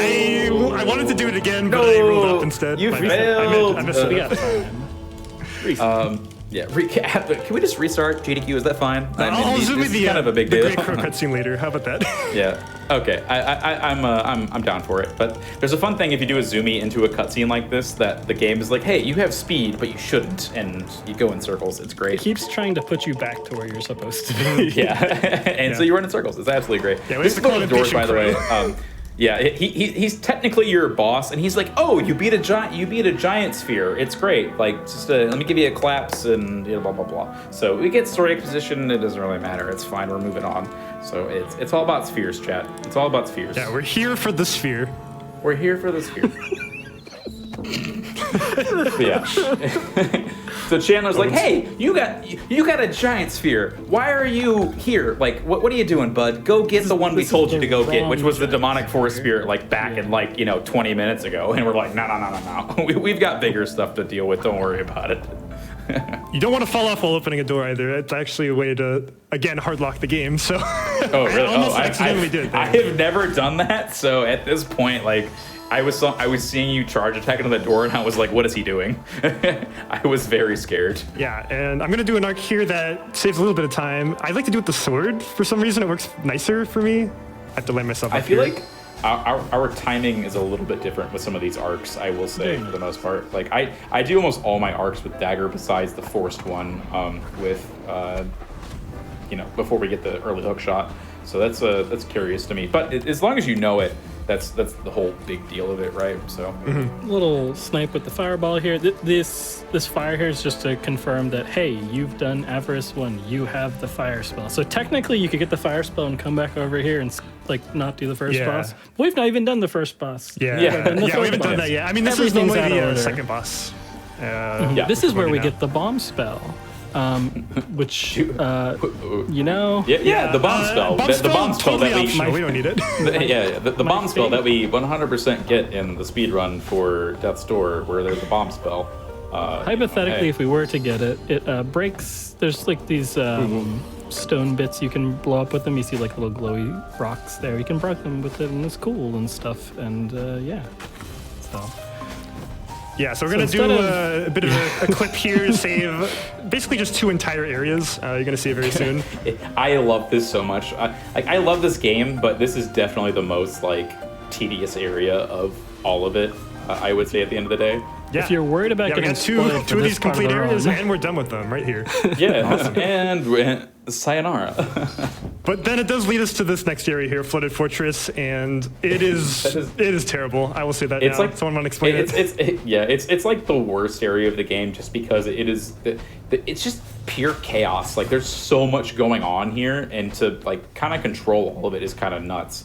I wanted to do it again, but I rolled up instead. You I failed. messed it We up. got time. Yeah, recap. Can we just restart GDQ? Is that fine? I'll zoom in it's the kind of a big the deal. Great Crow cutscene later. How about that? Yeah. Okay. I'm down for it. But there's a fun thing if you do a zoomy into a cutscene like this, that the game is like, hey, you have speed, but you shouldn't, and you go in circles. It's great. It keeps trying to put you back to where you're supposed to be. Yeah. And so you run in circles. It's absolutely great. Yeah, we This have is to call the it doors, by the way. Impatient Yeah, he's technically your boss, and he's like, oh, you beat a giant sphere. It's great. Like, just let me give you a collapse and blah blah blah. So we get story exposition. It doesn't really matter. It's fine. We're moving on. So it's all about spheres, chat. It's all about spheres. Yeah, we're here for the sphere. We're here for the sphere. Yeah. So Chandler's like, hey, you got a giant sphere. Why are you here? Like, what are you doing, bud? Go get the one we told you to go get, which was the demonic forest spirit, like back in 20 minutes ago. And we're like, no. We've got bigger stuff to deal with. Don't worry about it. You don't want to fall off while opening a door either. It's actually a way to, again, hard lock the game. So Oh, really? I almost accidentally did that. I have never done that. So at this point, like, I was seeing you charge attack into the door, and I was like, what is he doing? I was very scared. Yeah, and I'm going to do an arc here that saves a little bit of time. I like to do it with the sword. For some reason, it works nicer for me. I have to land myself up I feel here. like our timing is a little bit different with some of these arcs, I will say, for the most part. Like, I do almost all my arcs with dagger besides the forced one before we get the early hook shot. So that's curious to me. But as long as you know it, that's the whole big deal of it, right? So Little snipe with the fireball here. This fire here is just to confirm that, hey, you've done Avarice 1. You have the fire spell. So technically, you could get the fire spell and come back over here and not do the first Yeah. boss. But we've not even done the first boss. Yeah, Yeah. Done the we third haven't done boss. that yet. I mean, this is Everything's normally out of the order. second boss. Yeah. This is where we now. get the bomb spell, which yeah, the bomb spell. The bomb spell totally that we optional. We don't need it. the bomb spell that we 100% get in the speed run for Death's Door, where there's a bomb spell. hypothetically, hey. if we were to get it, it breaks. There's like these stone bits you can blow up with them. You see like little glowy rocks there. You can break them with it, and it's cool and stuff. And yeah, so. Yeah, so we're going to do instead a bit of a clip here to save basically just 2 entire areas. You're going to see it very soon. I love this so much. I love this game, but this is definitely the most tedious area of all of it. I would say at the end of the day. If you're worried about we getting got spoiled two for of this these part of complete the areas, run- and we're done with them right here. Yeah, and sayonara. But then it does lead us to this next area here, Flooded Fortress, and it is terrible. I will say that It's now. like Someone want to explain it? It's like the worst area of the game just because it is it's just pure chaos. Like there's so much going on here, and to like kind of control all of it is kind of nuts.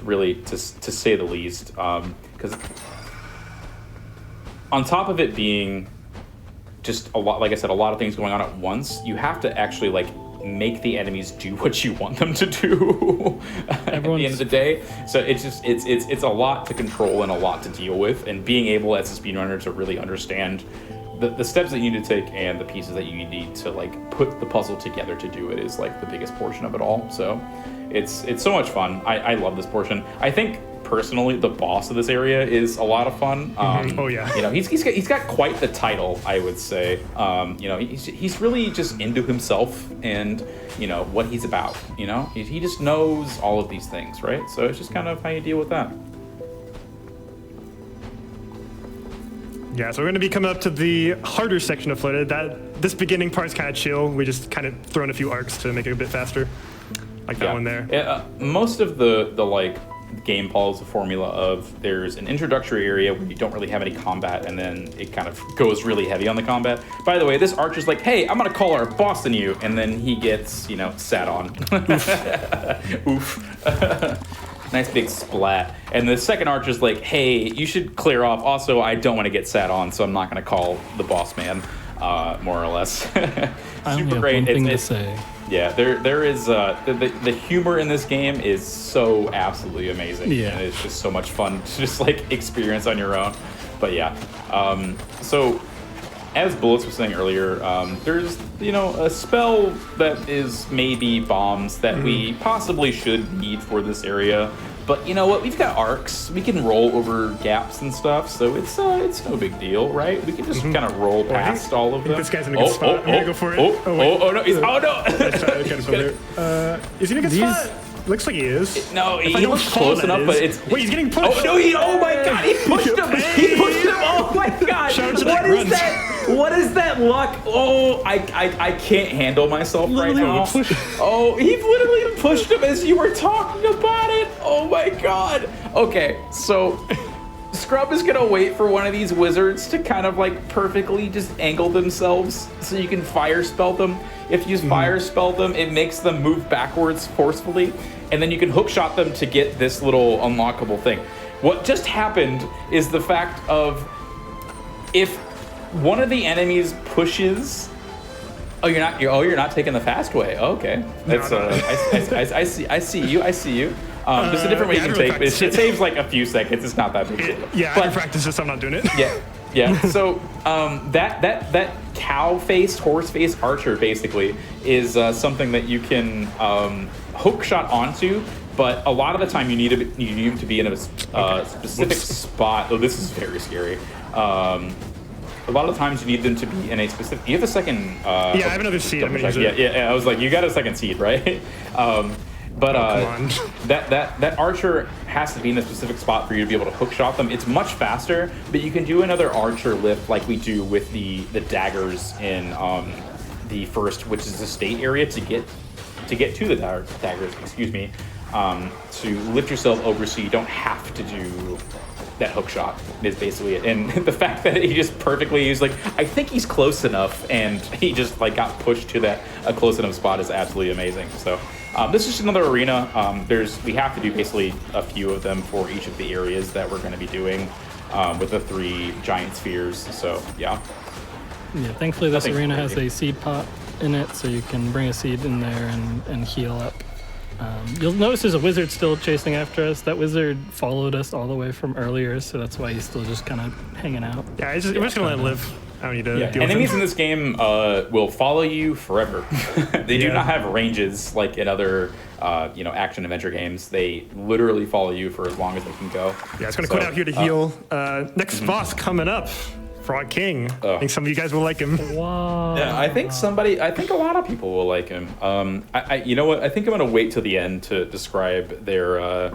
Really, to say the least, because on top of it being just a lot, like I said, a lot of things going on at once, you have to actually like make the enemies do what you want them to do at the end of the day. So it's just it's a lot to control and a lot to deal with, and being able as a speedrunner to really understand the steps that you need to take and the pieces that you need to like put the puzzle together to do it is like the biggest portion of it all. So it's so much fun. I love this portion. I think personally the boss of this area is a lot of fun. Oh yeah. You know, he's got quite the title, I would say. You know, he's really just into himself and, you know, what he's about, you know? He just knows all of these things, right? So it's just kind of how you deal with that. Yeah, so we're going to be coming up to the harder section of Flooded. This beginning part is kind of chill. We just kind of throw in a few arcs to make it a bit faster. Like that one there. Yeah, most of the like game follows the formula of there's an introductory area where you don't really have any combat, and then it kind of goes really heavy on the combat. By the way, this archer's like, hey, I'm gonna call our boss on you, and then he gets, you know, sat on. Oof. Nice big splat. And the second archer's like, hey, you should clear off. Also, I don't want to get sat on, so I'm not gonna call the boss man, more or less. I only Super have great. one thing to It's say. yeah, there is the humor in this game is so absolutely amazing. Yeah. And it's just so much fun to just like experience on your own. But yeah, so as Bullets was saying earlier, there's, you know, a spell that is maybe bombs that we possibly should need for this area. But you know what? We've got arcs. We can roll over gaps and stuff, so it's no big deal, right? We can just kind of roll past all of them. This guy's in a good spot. I'm gonna go for it. Oh no! He's no! Is he in a good spot? Looks like he is. No, If I he don't looks fall, close that enough, is. but it's. Wait, he's getting pushed. Oh no! Oh my God! He pushed him! He pushed him! Oh my God! Shout out to What that is grunt. that? What is that luck? Oh, I can't handle myself right now. Oh, he literally pushed him as you were talking about it. Oh my God! Okay, so. Scrub is gonna wait for one of these wizards to kind of like perfectly just angle themselves so you can fire spell them. If you fire spell them, it makes them move backwards forcefully, and then you can hook shot them to get this little unlockable thing. What just happened is the fact of if one of the enemies pushes. Oh, you're not taking the fast way. Oh, okay, that's I see you. There's a different way you can take it. It saves like a few seconds. It's not that big. Yeah, I practice this. I'm not doing it. Yeah. So that cow-faced, horse-faced archer basically is something that you can hook shot onto. But a lot of the time you need to be in a specific spot. Oh, this is very scary. A lot of times you need them to be in a specific. You have a second. Yeah, I have another seed. I'm gonna use it. Yeah. I was like, you got a second seed, right? But that archer has to be in a specific spot for you to be able to hook shot them. It's much faster, but you can do another archer lift like we do with the daggers in the first, which is the state area to get to the daggers. Excuse me, to lift yourself over so you don't have to do that hook shot is basically it. And the fact that he just perfectly, he's like, I think he's close enough, and he just like got pushed to a close enough spot is absolutely amazing. So this is just another arena. We have to do basically a few of them for each of the areas that we're going to be doing with the 3 giant spheres. So yeah. Yeah, thankfully this Nothing arena has crazy. a seed pot in it, so you can bring a seed in there and heal up. You'll notice there's a wizard still chasing after us. That wizard followed us all the way from earlier, so that's why he's still just kind of hanging out. Yeah, we're just gonna let him live. I don't need to deal with Enemies him. in this game will follow you forever. They do not have ranges like in other action adventure games. They literally follow you for as long as they can go. Yeah, it's gonna quit out here to heal. Next boss coming up, Frog King. I think some of you guys will like him. Wow. Yeah, I think a lot of people will like him. You know what? I think I'm gonna wait till the end to describe their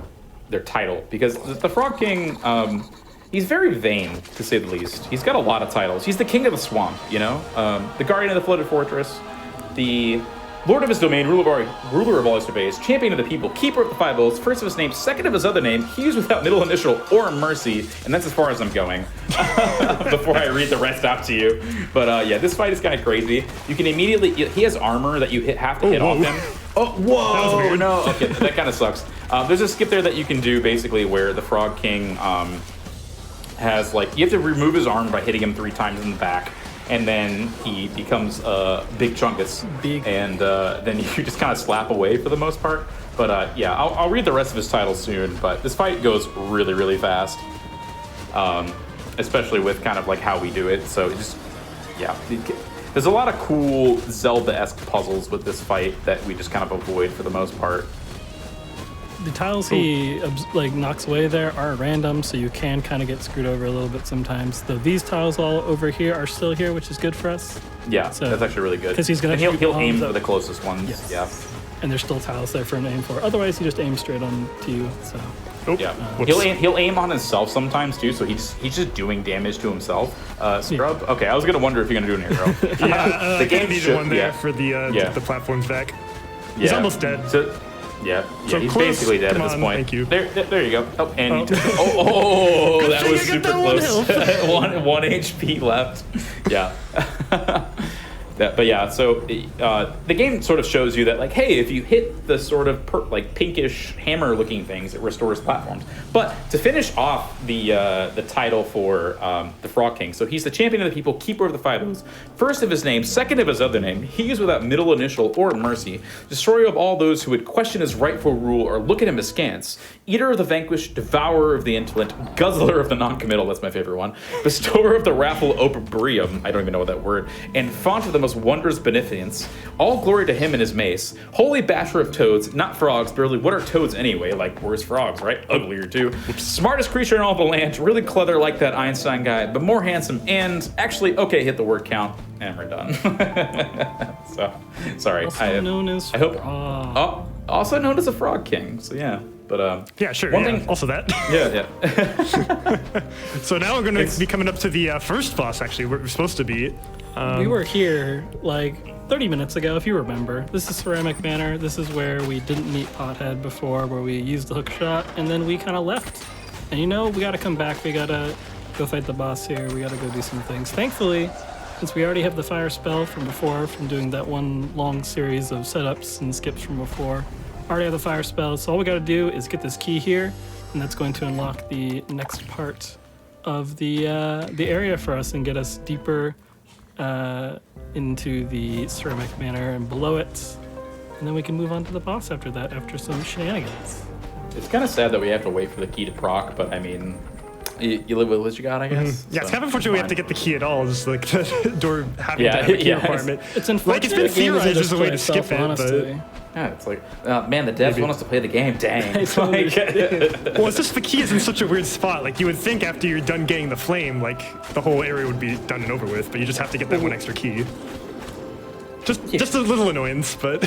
title, because the Frog King, he's very vain, to say the least. He's got a lot of titles. He's the king of the swamp, you know? The guardian of the flooded fortress, the lord of his domain, ruler of all his domains, champion of the people, keeper of the five oaths, first of his name, second of his other name, he is without middle initial or mercy, and that's as far as I'm going before I read the rest out to you. But yeah, this fight is kind of crazy. You can immediately, he has armor that you have to hit off him. Oh, whoa, no, okay, that kind of sucks. There's a skip there that you can do basically where the Frog King has like, you have to remove his arm by hitting him 3 times in the back. And then he becomes a big chungus, and then you just kind of slap away for the most part. But yeah, I'll read the rest of his title soon. But this fight goes really, really fast, especially with kind of like how we do it. So it just, yeah, there's a lot of cool Zelda-esque puzzles with this fight that we just kind of avoid for the most part. The tiles he like knocks away there are random, so you can kind of get screwed over a little bit sometimes. Though these tiles all over here are still here, which is good for us. Yeah, so, that's actually really good. Because he's gonna he'll aim for the closest ones. Yes. Yeah. And there's still tiles there for him to aim for. Otherwise, he just aims straight on to you. So. Yeah, he'll aim on himself sometimes too. So he's just doing damage to himself. Scrub. Yeah. Okay, I was gonna wonder if you're gonna do an arrow. Yeah, the game needed one there for the platforms back. He's almost dead. Yeah, so he's close. basically dead Come at this on, point. Thank you. There you go. Oh, and you took it. That was super close. one HP left. Yeah. But yeah, so the game sort of shows you that, like, hey, if you hit the sort of like pinkish hammer-looking things, it restores platforms. But to finish off the title for the Frog King, so he's the champion of the people, keeper of the five oaths, first of his name, second of his other name, he is without middle initial or mercy, destroyer of all those who would question his rightful rule or look at him askance, eater of the vanquished, devourer of the indolent, guzzler of the non-committal, that's my favorite one, bestower of the wrathful opprobrium, I don't even know what that word, and font of the most wondrous beneficence. All glory to him and his mace. Holy basher of toads, not frogs, but really, what are toads anyway? Like, where's frogs, right? Uglier too. Smartest creature in all the land, really clever like that Einstein guy, but more handsome and actually, okay, hit the word count, and we're done. So, sorry. Also known as Frog. Also known as a Frog King, so yeah. But yeah, sure. One yeah. thing, also that. Yeah. So now we're going to be coming up to the first boss. Actually, we're supposed to be. We were here like 30 minutes ago, if you remember. This is Ceramic Manor. This is where we didn't meet Pothead before, where we used the hook shot, and then we kind of left. And you know, we got to come back. We got to go fight the boss here. We got to go do some things. Thankfully, since we already have the fire spell from before, from doing that one long series of setups and skips from before, already have the fire spell, so all we got to do is get this key here, and that's going to unlock the next part of the area for us and get us deeper into the Ceramic Manor and below it, and then we can move on to the boss after that, after some shenanigans. It's kind of sad that we have to wait for the key to proc, but I mean, you live with what you got, I guess. Yeah, it's kind of unfortunate we have to get the key at all. Just like the door having to have a key requirement. It's unfortunate. Like, it's been theorized as a way to skip it, honestly. but... Yeah, it's like, man, the devs want us to play the game. Dang. It's well, it's just the key is in such a weird spot. Like, you would think after you're done getting the flame, like, the whole area would be done and over with, but you just have to get that one extra key. Just a little annoyance, but...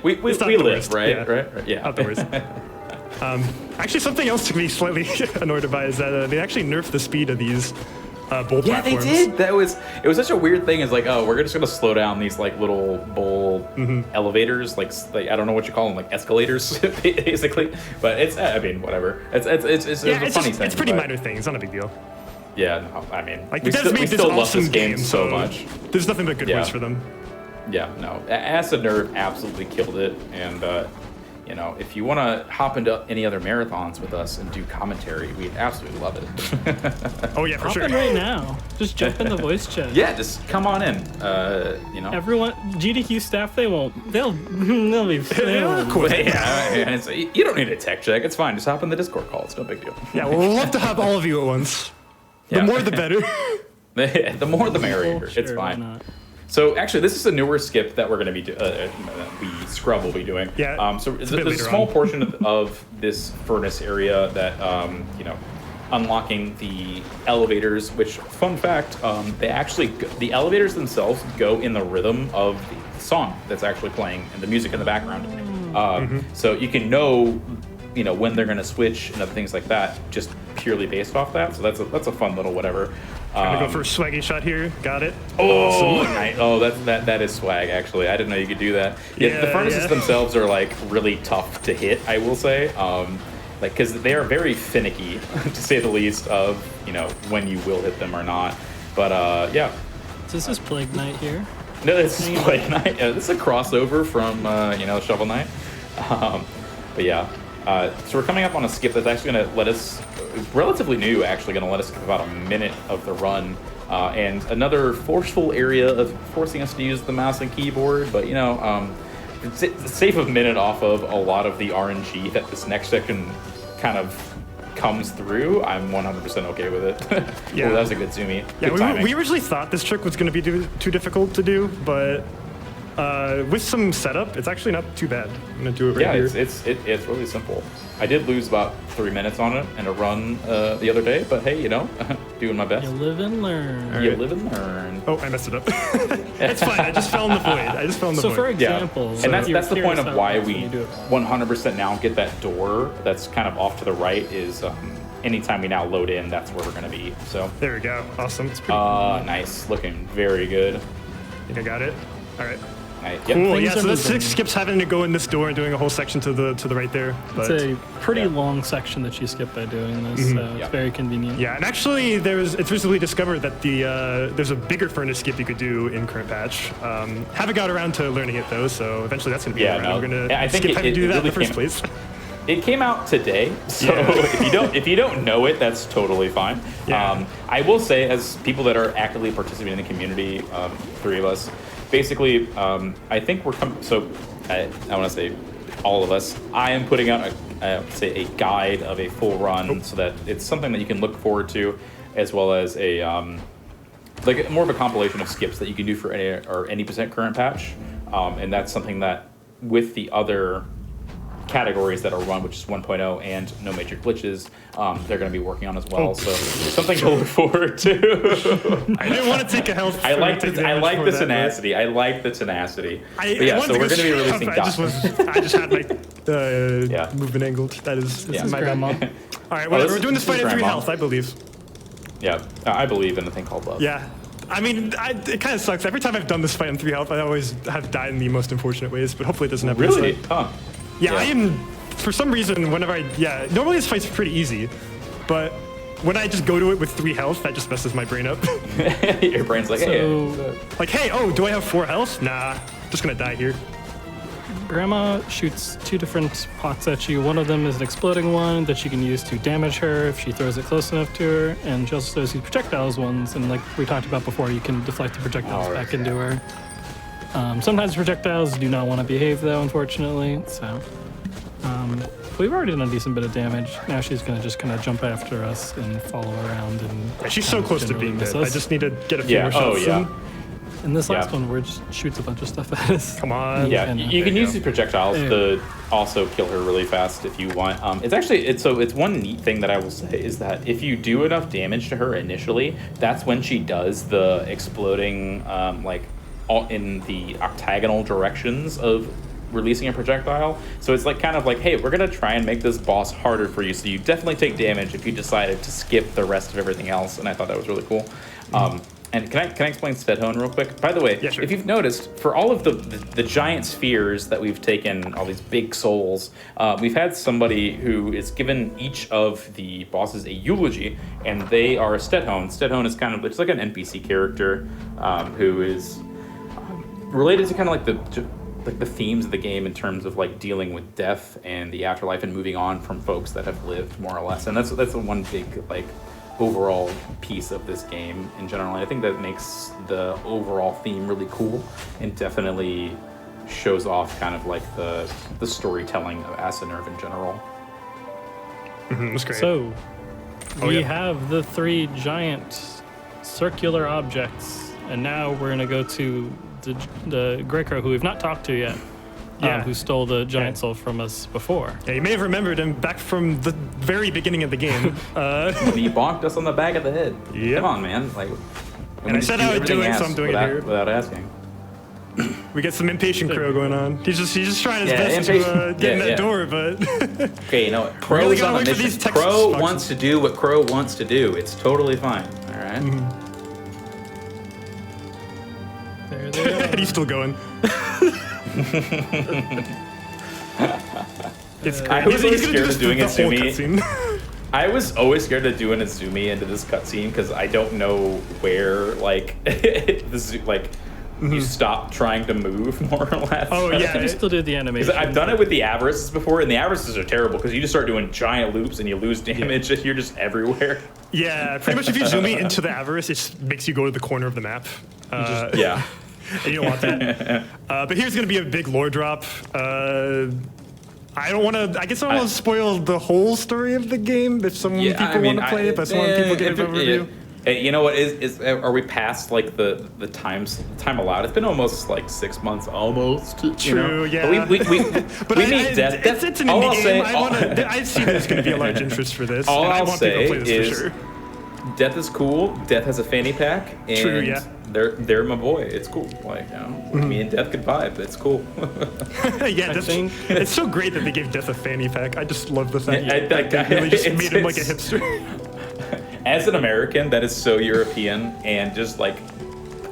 we live, right? Yeah. Right? Yeah. Not the worst. Actually, something else to be slightly annoyed about is that they actually nerfed the speed of these bowl platforms. They did. It was such a weird thing. It's like, oh, we're just gonna slow down these like little bowl elevators, like I don't know what you call them, like escalators, basically. But it's, I mean, whatever. It's a funny thing. It's pretty minor thing. It's not a big deal. Yeah, no, I mean, like, we still love this game so much. There's nothing but good words for them. Yeah, no, Acid Nerve absolutely killed it, and you know, if you want to hop into any other marathons with us and do commentary, we'd absolutely love it. Oh yeah, for sure. Hop in right now. Just jump in the voice chat. Yeah, just come on in. You know, everyone, GDQ staff, they'll be cool. Yeah, you don't need a tech check. It's fine. Just hop in the Discord call. It's no big deal. Yeah, we'll love to have all of you at once. The more, the better. The more, the merrier. Sure, it's fine. So actually, this is a newer skip that we're going to be Scrub will be doing. Yeah. So there's a small portion of this furnace area that you know, unlocking the elevators. Which, fun fact, the elevators themselves go in the rhythm of the song that's actually playing and the music in the background. So you can know, when they're going to switch and other things like that, just purely based off that. So that's a fun little whatever. Gonna go for a swaggy shot here. Got it. Oh, Awesome. nice. Oh, that is swag. Actually, I didn't know you could do that. Yeah, the furnaces themselves are like really tough to hit, I will say. Like, because they are very finicky, to say the least, of when you will hit them or not. But yeah. So this is Plague Knight here. No, this is Plague Knight. This is a crossover from Shovel Knight. But yeah. So we're coming up on a skip that's actually going to let us, relatively new, actually going to let us skip about a minute of the run. And another forceful area of forcing us to use the mouse and keyboard. But, save a minute off of a lot of the RNG that this next section kind of comes through. I'm 100% okay with it. Yeah. Ooh, that was a good zoomie. Yeah, Good timing. we originally thought this trick was going to be too difficult to do, but with some setup, it's actually not too bad. I'm going to do it right here. It's really simple. I did lose about 3 minutes on it in a run the other day, but hey, doing my best. You live and learn. You live and learn. Oh, I messed it up. It's fine. I just fell in the void. So for example, and that's the you're point of curious why how we you do it. 100% now get that door that's kind of off to the right is anytime we now load in, that's where we're going to be. So There we go. Awesome. nice, looking very good. I think I got it. All right. Nice. Cool. Things Yeah. are So that's moving. 6 skips having to go in this door and doing a whole section to the right there. But It's a pretty Yeah. long section that you skip by doing this, so it's Yeah. very convenient. yeah, and actually, it's recently discovered that there's a bigger furnace skip you could do in current patch. Haven't got around to learning it though, so eventually that's gonna be around. We're gonna I think skip having to do that in really the first place. It came out today, so Yeah. if you don't know it, that's totally fine. Yeah. I will say, as people that are actively participating in the community, 3 of us, basically, I think we're coming. So I want to say, all of us. I am putting out a guide of a full run, so that it's something that you can look forward to, as well as a like more of a compilation of skips that you can do for any percent current patch, and that's something that with the other categories that are run, which is 1.0 and no major glitches, they're going to be working on as well. So something to look forward to. I didn't want to take a health. I like the tenacity. tenacity. I like the tenacity. I But yeah, wanted so to we're go going to be straight releasing up. dots. I just had my movement angled. That is This is my Grandma. bad. All right, whatever. this- We're doing this this is fight at 3 Grandma. health, I believe. Yeah, I believe in a thing called love. Yeah. I mean, it kind of sucks. Every time I've done this fight on 3 health, I always have died in the most unfortunate ways, but hopefully it doesn't happen. Really? This time. Huh. Yeah, I am. For some reason, whenever normally this fight's pretty easy, but when I just go to it with 3 health, that just messes my brain up. Your brain's like, hey. So Like, hey, do I have 4 health? Nah, just gonna die here. Grandma shoots 2 different pots at you. One of them is an exploding one that you can use to damage her if she throws it close enough to her, and she also throws these projectiles ones, and like we talked about before, you can deflect the projectiles back into her. Sometimes projectiles do not want to behave though, unfortunately, so we've already done a decent bit of damage. Now she's going to just kind of jump after us and follow around, and Yeah, she's so close to being dead. I just need to get a few Yeah, more shots. oh, yeah. in this last Yeah. one where it just shoots a bunch of stuff at us. Come on. Yeah, And, you can there you use go. these projectiles to also kill her really fast if you want. It's one neat thing that I will say is that if you do enough damage to her initially, that's when she does the exploding all in the octagonal directions of releasing a projectile. So it's like kind of like, hey, we're gonna try and make this boss harder for you, so you definitely take damage if you decided to skip the rest of everything else. And I thought that was really cool. And can I explain Stedhone real quick? By the way, Yeah, sure. if you've noticed, for all of the giant spheres that we've taken, all these big souls, we've had somebody who is given each of the bosses a eulogy, and they are Stedhone. Stedhone is it's like an NPC character who is related to kind of like the themes of the game in terms of like dealing with death and the afterlife and moving on from folks that have lived more or less. And that's the one big like overall piece of this game in general. And I think that makes the overall theme really cool and definitely shows off kind of like the storytelling of Asanerv in general. That's great. So we yeah. have the 3 giant circular objects, and now we're gonna go to the Greco, who we've not talked to yet, who stole the giant soul from us before. Yeah, you may have remembered him back from the very beginning of the game. He bonked us on the back of the head. Yep. Come on, man. Like, And I said I would do it, so I'm doing it here. without asking. We get some impatient Crow going on. He's just trying his Yeah, best to impatient. get in that Yeah. door, but Okay, you know what? Crow really is on gotta a wait for mission. these Texas Crow foxes. wants to do what Crow wants to do. It's totally fine. All right. There they are. and he's still going. It's I was he's always gonna do scared this of doing the a whole Zumi. cutscene. I was always scared of doing a Zumi into this cutscene because I don't know where like you stop trying to move more or less. Oh, yeah. You still did the animation. 'Cause I've done it with the Avarices before, and the Avarices are terrible because you just start doing giant loops and you lose damage. You're just everywhere. Yeah, pretty much if you zoom into the Avarice, it just makes you go to the corner of the map. Yeah. And you don't want that. But here's going to be a big lore drop. I don't want to. I guess I don't want to spoil the whole story of the game if some people want to play it, but some people get an overview. Hey, you know what? Are we past like the time allowed? It's been almost like 6 months, almost. You True, know? yeah. But we meet Death. It's an all indie I'll game. say- I see there's going to be a large interest for this. All and I I'll want people to say play this is, for sure. Death is cool. Death has a fanny pack, and True, yeah. they're my boy. It's cool. Like, you know, me and Death could vibe. It's cool. Yeah, it's so great that they gave Death a fanny pack. I just love the fact Yeah, that they really just made him like a it's- hipster. As an American, that is so European, and just like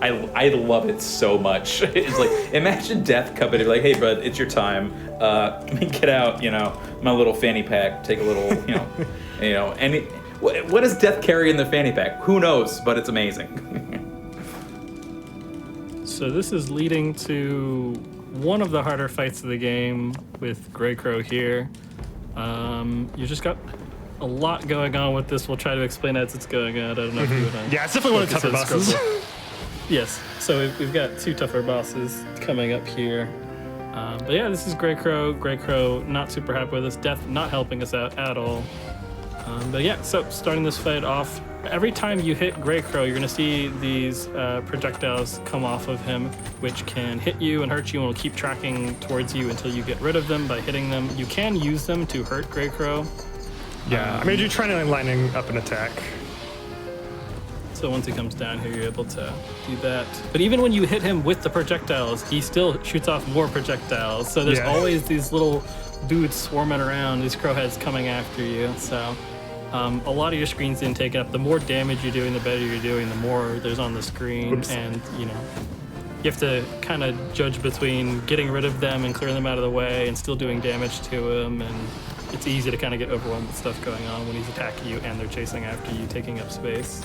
I love it so much. It's like, imagine Death coming and be like, hey bud, it's your time. Get out, you know, my little fanny pack, take a little, you know, and what does Death carry in the fanny pack? Who knows, but it's amazing. So this is leading to one of the harder fights of the game with Grey Crow here. You just got a lot going on with this. We'll try to explain as it's going on. I don't know if you would. Yeah, it's definitely one of the tougher bosses. Yes. So we've got two tougher bosses coming up here. But yeah, this is Grey Crow. Grey Crow not super happy with us. Death not helping us out at all. But yeah, so starting this fight off, every time you hit Grey Crow, you're going to see these projectiles come off of him, which can hit you and hurt you and will keep tracking towards you until you get rid of them by hitting them. You can use them to hurt Grey Crow. Yeah, I mean, you're trying to lining up an attack. So once he comes down here, you're able to do that. But even when you hit him with the projectiles, he still shoots off more projectiles. So there's always these little dudes swarming around, these crow heads coming after you. So a lot of your screen's being taken up. The more damage you're doing, the better you're doing, the more there's on the screen. Oops. And, you know, you have to kind of judge between getting rid of them and clearing them out of the way and still doing damage to them. And it's easy to kind of get overwhelmed with stuff going on when he's attacking you and they're chasing after you, taking up space.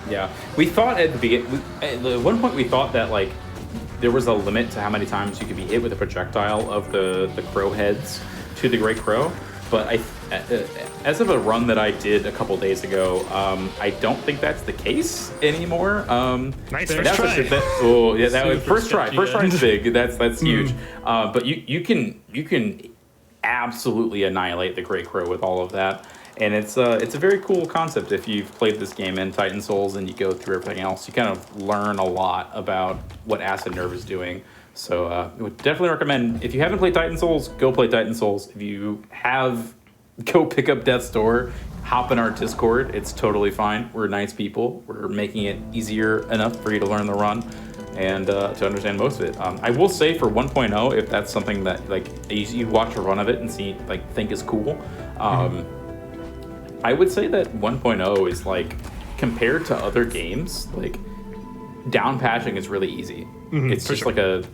Yeah, we thought at the beginning, at one point we thought that like there was a limit to how many times you could be hit with a projectile of the crow heads to the Great Crow. But as of a run that I did a couple days ago, I don't think that's the case anymore. Nice first try. That was first try. sketchy, First try is big. That's huge. Mm. But you can absolutely annihilate the Great Crow with all of that. And it's a very cool concept. If you've played this game in Titan Souls and you go through everything else, you kind of learn a lot about what Acid Nerve is doing. So I would definitely recommend, if you haven't played Titan Souls, go play Titan Souls. If you have, go pick up Death's Door, hop in our Discord. It's totally fine. We're nice people. We're making it easier enough for you to learn the run and to understand most of it. I will say for 1.0, if that's something that like you watch a run of it and think is cool, I would say that 1.0 is like, compared to other games, like down patching is really easy. It's just like it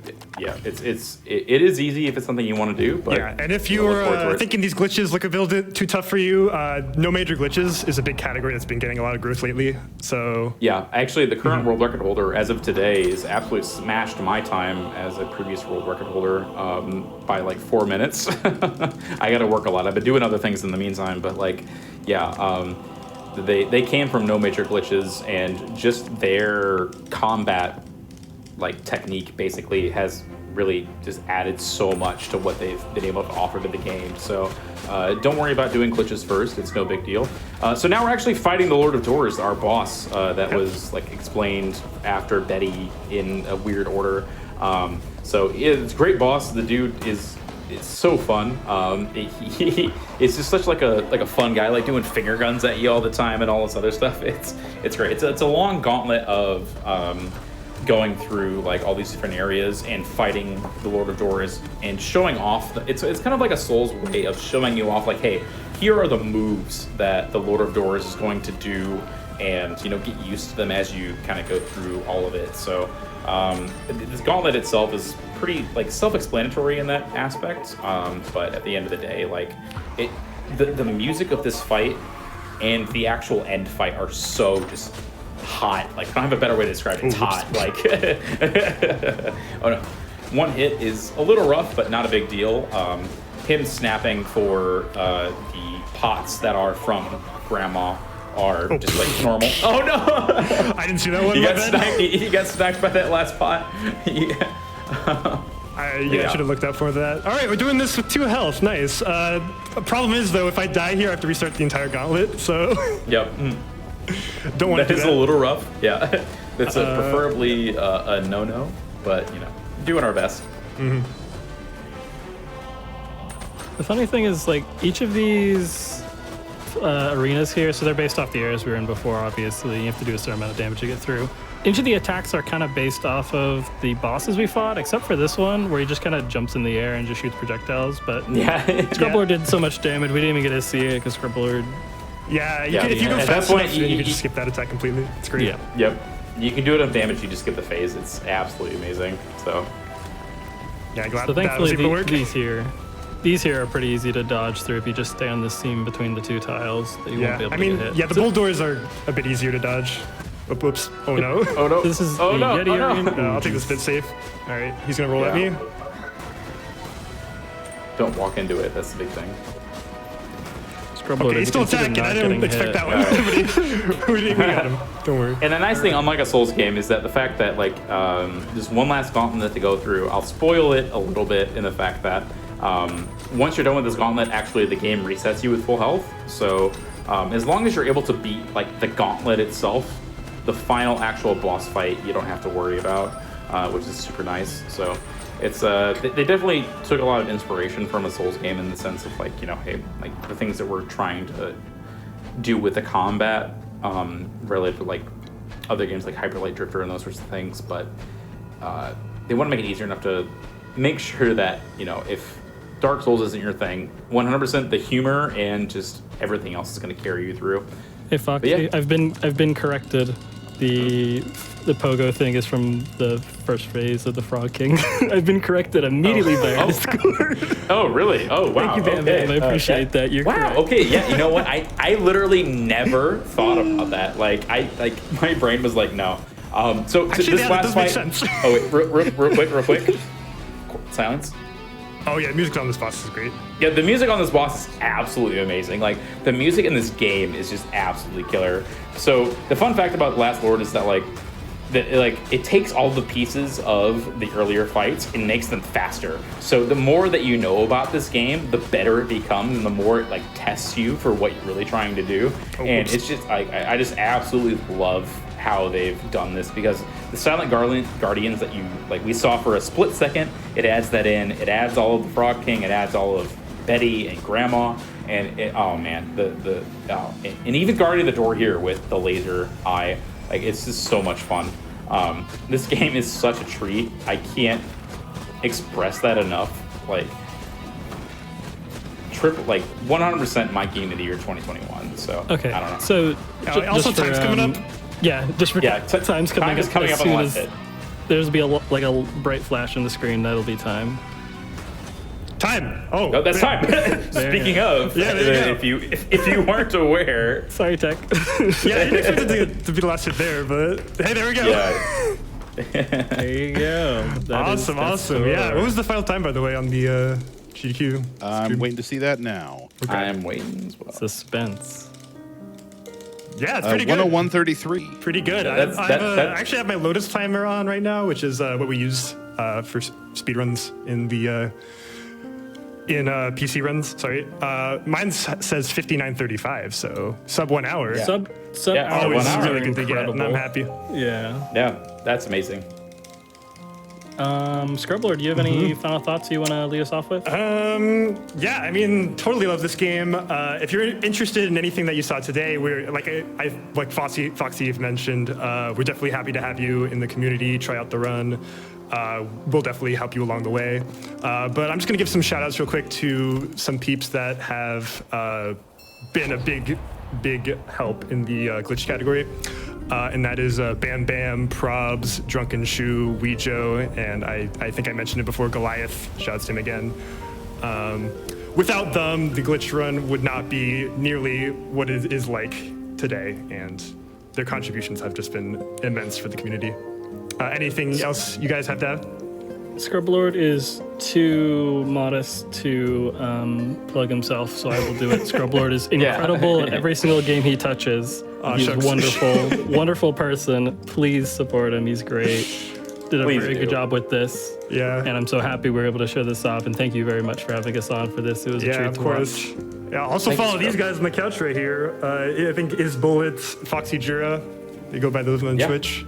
is easy if it's something you want to do. But yeah, and if you're thinking these glitches look a bit too tough for you, no major glitches is a big category that's been getting a lot of growth lately. So yeah, actually the current world record holder as of today is absolutely smashed my time as a previous world record holder by like 4 minutes. I got to work a lot. I've been doing other things in the meantime, but like, yeah, they came from no major glitches, and just their combat like technique basically has really just added so much to what they've been able to offer to the game. So don't worry about doing glitches first. It's no big deal. So now we're actually fighting the Lord of Doors, our boss that was like explained after Betty in a weird order. So it's a great boss. The dude is so fun. It's just such like a fun guy, like doing finger guns at you all the time and all this other stuff. It's great. It's a long gauntlet of going through like all these different areas and fighting the Lord of Doors and showing off. It's kind of like a Souls way of showing you off, like, hey, here are the moves that the Lord of Doors is going to do, and get used to them as you kind of go through all of it. So this gauntlet itself is pretty like self-explanatory in that aspect, but at the end of the day, like the music of this fight and the actual end fight are so just hot. Like, I don't have a better way to describe it. It's hot. Like, oh no, one hit is a little rough, but not a big deal. Him snapping for the pots that are from Grandma are just like normal. Oh no! I didn't see that one. He got sniped by that last pot. I should have looked out for that. All right, we're doing this with 2 health. Nice. Problem is, though, if I die here, I have to restart the entire gauntlet. So. Yep. Don't want to do that. That is a little rough. Yeah. It's preferably a no-no, but doing our best. Mm-hmm. The funny thing is, like, each of these arenas here, so they're based off the areas we were in before, obviously. You have to do a certain amount of damage to get through. Each of the attacks are kind of based off of the bosses we fought, except for this one, where he just kind of jumps in the air and just shoots projectiles. But yeah, Scrublord did so much damage, we didn't even get to see it, because Scrublord... Yeah, if you go fast enough, you can just skip that attack completely. It's great. Yeah. Yep. You can do it on damage, you just skip the phase. It's absolutely amazing. So... Yeah, glad so that was able to work. These here are pretty easy to dodge through if you just stay on this seam between the 2 tiles. That you won't be able to get hit. Yeah, the bull doors are a bit easier to dodge. Oops. Oh no. Oh no. This is oh, the no. Yeti Oh, arena. no. I'll take this bit safe. All right, he's gonna roll at me. Don't walk into it. That's the big thing. Scrublord, Okay, he's still attacking. I didn't expect that one. We got him. Don't worry. And the nice thing, unlike a Souls game, is that the fact that like there's one last gauntlet to go through. I'll spoil it a little bit in the fact that once you're done with this gauntlet, actually the game resets you with full health. So as long as you're able to beat like the gauntlet itself, the final actual boss fight you don't have to worry about, which is super nice. So it's they definitely took a lot of inspiration from a Souls game in the sense of like hey, like the things that we're trying to do with the combat related to like other games like Hyper Light Drifter and those sorts of things, but they want to make it easier enough to make sure that if Dark Souls isn't your thing, 100% the humor and just everything else is going to carry you through. Hey Foxy, yeah. I've been corrected. The pogo thing is from the first phase of the Frog King. I've been corrected immediately by our Discord. Oh really? Oh wow. Thank you, Bam Bam. I appreciate that. You're wow. correct. Okay. Yeah. You know what? I literally never thought about that. Like my brain was like no. So Actually, this that last does fight. make sense. Oh wait, real quick. Silence. Oh yeah, music on this boss is great. Yeah, the music on this boss is absolutely amazing. Like, the music in this game is just absolutely killer. So, the fun fact about Last Lord is that, it takes all the pieces of the earlier fights and makes them faster. So, the more that you know about this game, the better it becomes, and the more it, tests you for what you're really trying to do. And it's just, I just absolutely love how they've done this, because the Silent Guardians that we saw for a split second, it adds that in. It adds all of the Frog King. It adds all of Betty and Grandma, and oh man, and even guarding the door here with the laser eye, it's just so much fun. This game is such a treat. I can't express that enough. 100% my game of the year 2021. So Okay. I don't know. So Also, time's coming up. Yeah, just for time's coming up. Coming as up on soon the as last hit. there's be a bright flash on the screen. That'll be time. Time. Oh, Oh, that's time. Speaking of, Yeah, there you go. if you weren't aware, Sorry, Tech. Yeah, I didn't expect it to be the last hit there, but hey, there we go. yeah, There you go. Awesome. Yeah. What was the final time, by the way, on the GQ? I'm waiting to see that now. I'm waiting as well. Suspense. Yeah, it's pretty good. 101.33. Pretty good. Yeah, I actually have my Lotus timer on right now, which is what we use for speedruns in the PC runs. Sorry, mine says 59:35, so sub 1 hour. Yeah. Sub Yeah, hours sub 1 is hour. Really good to get, and I'm incredible. happy. Yeah. Yeah, that's amazing. Scrublord, do you have any final thoughts you want to lead us off with? Yeah, I mean, totally love this game. If you're interested in anything that you saw today, we're like Foxy mentioned, we're definitely happy to have you in the community. Try out the run. We'll definitely help you along the way. But I'm just gonna give some shout outs real quick to some peeps that have been a big help in the glitch category. And that is Bam Bam, Probs, Drunken Shoe, Weejo, and I think I mentioned it before, Goliath. Shouts to him again. Without them, the glitch run would not be nearly what it is like today, and their contributions have just been immense for the community. Anything else you guys have to add? Scrublord is too modest to plug himself, so I will do it. Scrublord is incredible at every single game he touches. He's a wonderful, wonderful person. Please support him. He's great. Did a very good job with this. Yeah. And I'm so happy we were able to show this off. And thank you very much for having us on for this. It was a treat to watch. Yeah, also follow these guys on the couch right here. I think Is Bullets, foxyjira. They go by those on Twitch.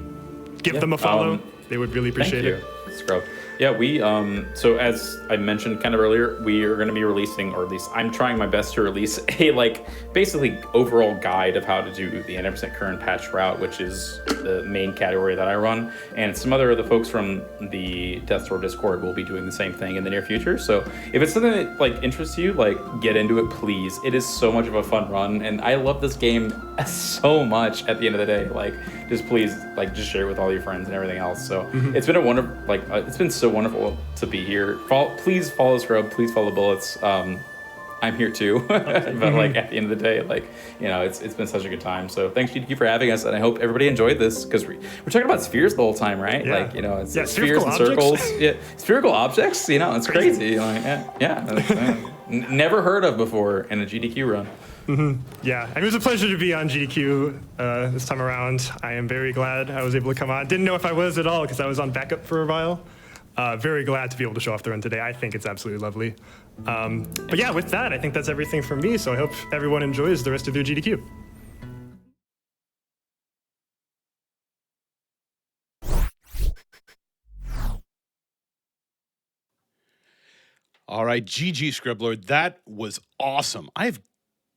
Give them a follow. They would really appreciate it. Scrub. Yeah, we so as I mentioned kind of earlier, we are going to be releasing, or at least I'm trying my best to release a basically overall guide of how to do the 100% current patch route, which is the main category that I run, and some other of the folks from the Death Store Discord will be doing the same thing in the near future. So if it's something that interests you, get into it, please. It is so much of a fun run, and I love this game so much. At the end of the day, just please just share it with all your friends and everything else. So it's been a wonderful it's been so wonderful to be here. Please follow Scrub. Please follow Bullets. I'm here too, but at the end of the day, it's been such a good time. So thanks GDQ for having us, and I hope everybody enjoyed this, because we're talking about spheres the whole time, right? Yeah. It's spheres and circles. Yeah, spherical objects. It's crazy. Never heard of before in a GDQ run. Yeah, and it was a pleasure to be on GDQ this time around. I am very glad I was able to come on. Didn't know if I was at all, because I was on backup for a while. Very glad to be able to show off the run today. I think it's absolutely lovely. But yeah, with that, I think that's everything from me. So I hope everyone enjoys the rest of their GDQ. All right, GG Scrublord, that was awesome. I've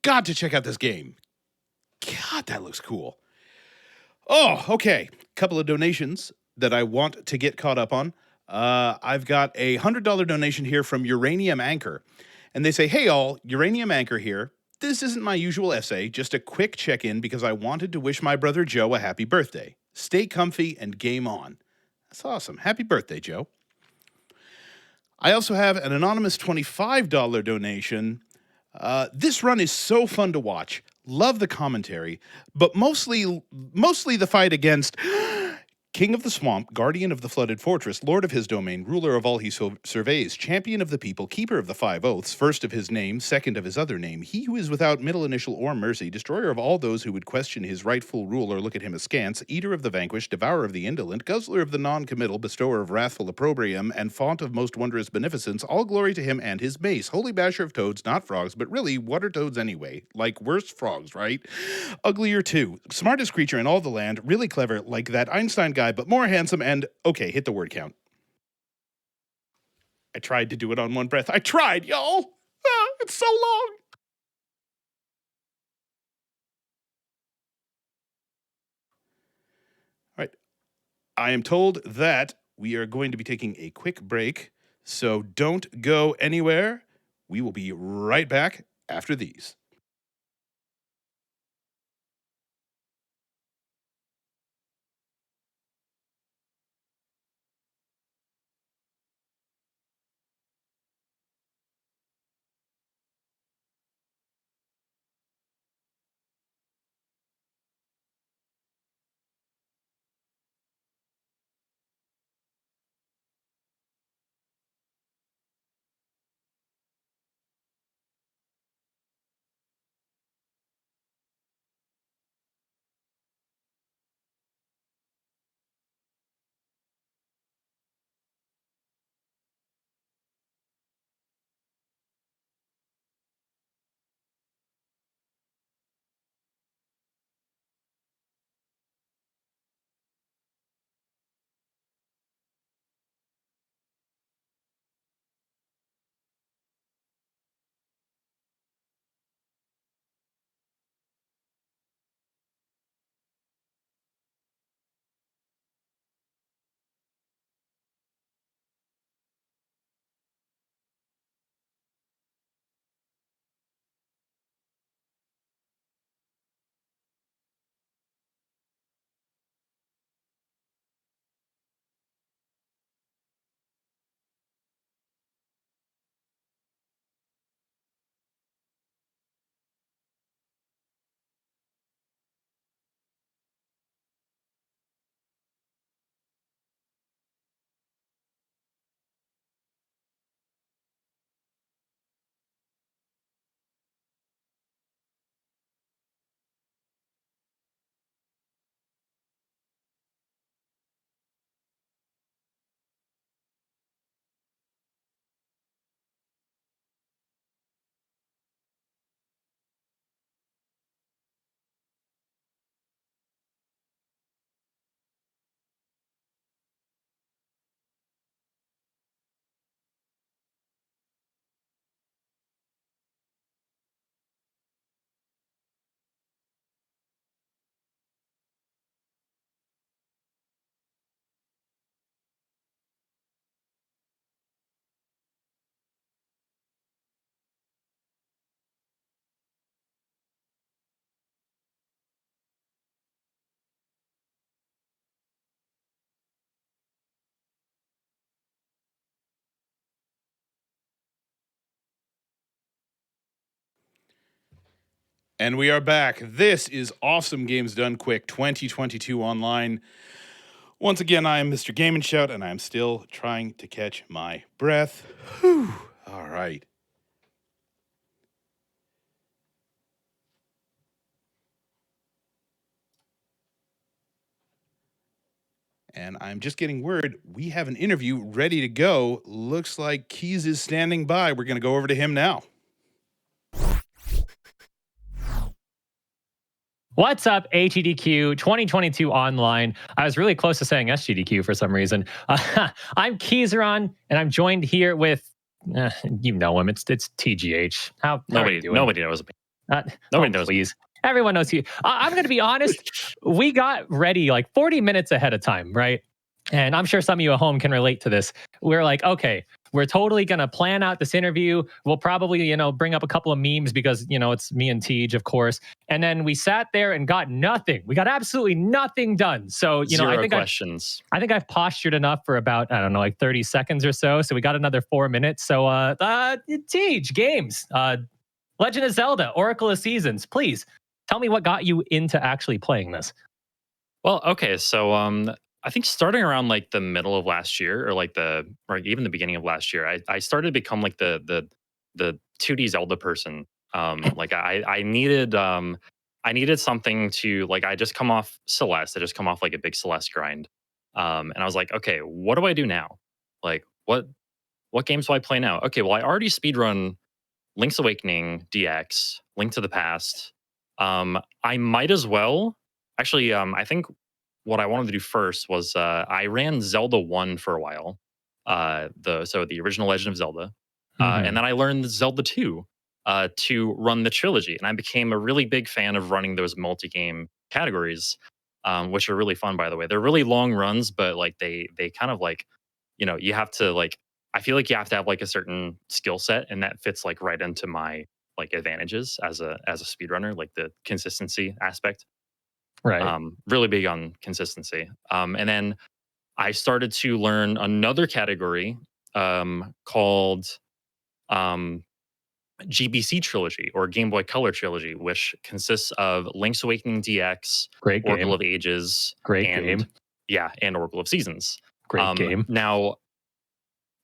got to check out this game. God, that looks cool. Oh, okay. Couple of donations that I want to get caught up on. I've got a $100 donation here from Uranium Anchor. And they say, hey all, Uranium Anchor here. This isn't my usual essay, just a quick check-in because I wanted to wish my brother Joe a happy birthday. Stay comfy and game on. That's awesome. Happy birthday, Joe. I also have an anonymous $25 donation. This run is so fun to watch. Love the commentary, but mostly the fight against King of the Swamp, Guardian of the Flooded Fortress, Lord of his domain, Ruler of all he surveys, Champion of the people, Keeper of the Five Oaths, First of his name, Second of his other name, He who is without middle initial or mercy, Destroyer of all those who would question his rightful rule or look at him askance, Eater of the vanquished, Devourer of the indolent, Guzzler of the non-committal, Bestower of wrathful opprobrium, and Font of most wondrous beneficence, all glory to him and his mace, Holy Basher of toads, not frogs, but really, what are toads anyway? Worse frogs, right? Uglier too, smartest creature in all the land, really clever, like that Einstein guy, but more handsome, and okay, hit the word count. I tried to do it on one breath. I tried, y'all. It's so long. All right. I am told that we are going to be taking a quick break, so don't go anywhere. We will be right back after these. And we are back. This is Awesome Games Done Quick 2022 online. Once again, I am Mr. Game and Shout, and I'm still trying to catch my breath. Whew. All right. And I'm just getting word we have an interview ready to go. Looks like Keys is standing by. We're going to go over to him now. What's up, AGDQ 2022 online? I was really close to saying SGDQ for some reason. I'm Keizaron, and I'm joined here with, you know him, it's TGH. How are you doing? Nobody knows me. Nobody knows. Please. Everyone knows you. I'm going to be honest. We got ready like 40 minutes ahead of time, right? And I'm sure some of you at home can relate to this. We're like, okay, we're totally going to plan out this interview. We'll probably, bring up a couple of memes because, it's me and Tej, of course. And then we sat there and got nothing. We got absolutely nothing done. So, Zero questions. I think I've postured enough for about, I don't know, like 30 seconds or so. So we got another 4 minutes. So, Tej, games, Legend of Zelda, Oracle of Seasons, please tell me what got you into actually playing this. Well, okay, so I think starting around like the middle of last year, or even the beginning of last year, I started to become like the 2D Zelda person. Like I needed something to, like, I just come off Celeste. I just come off like a big Celeste grind, and I was like, okay, what do I do now? Like what games do I play now? Okay, well, I already speedrun Link's Awakening DX, Link to the Past. I might as well actually. I think what I wanted to do first was I ran Zelda 1 for a while, the original Legend of Zelda, and then I learned Zelda 2 to run the trilogy, and I became a really big fan of running those multi-game categories, which are really fun, by the way. They're really long runs, but like they kind of like, you have to like. I feel like you have to have like a certain skill set, and that fits like right into my like advantages as a speedrunner, like the consistency aspect. Right. Really big on consistency. And then I started to learn another category called GBC Trilogy, or Game Boy Color Trilogy, which consists of Link's Awakening DX, Great game. Oracle of Ages, game. Yeah, and Oracle of Seasons. Great game. Now,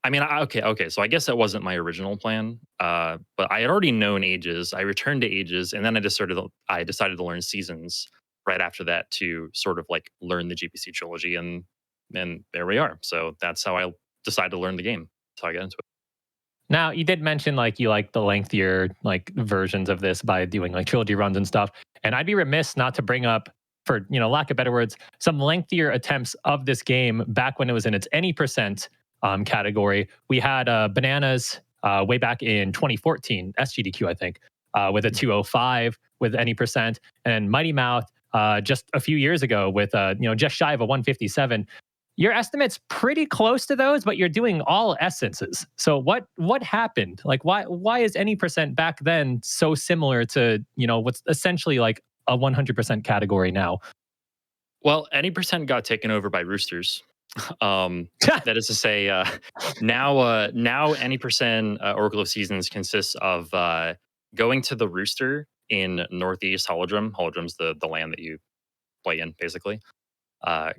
I mean, okay. So I guess that wasn't my original plan, but I had already known Ages. I returned to Ages, and then I decided to learn Seasons right after that to sort of like learn the GPC trilogy, and there we are. So that's how I decided to learn the game. That's how I got into it. Now, you did mention like you like the lengthier like versions of this by doing like trilogy runs and stuff, and I'd be remiss not to bring up, for lack of better words, some lengthier attempts of this game back when it was in its any percent category. We had Bananas way back in 2014, SGDQ, I think, with a 205 with any percent, and Mighty Mouth just a few years ago with just shy of a 157. Your estimate's pretty close to those, but you're doing all essences. So what happened? Like why is any percent back then so similar to what's essentially like a 100% category now? Well, any percent got taken over by roosters. That is to say, now any percent Oracle of Seasons consists of going to the rooster in Northeast Holodrum. Holodrum's the land that you play in, basically.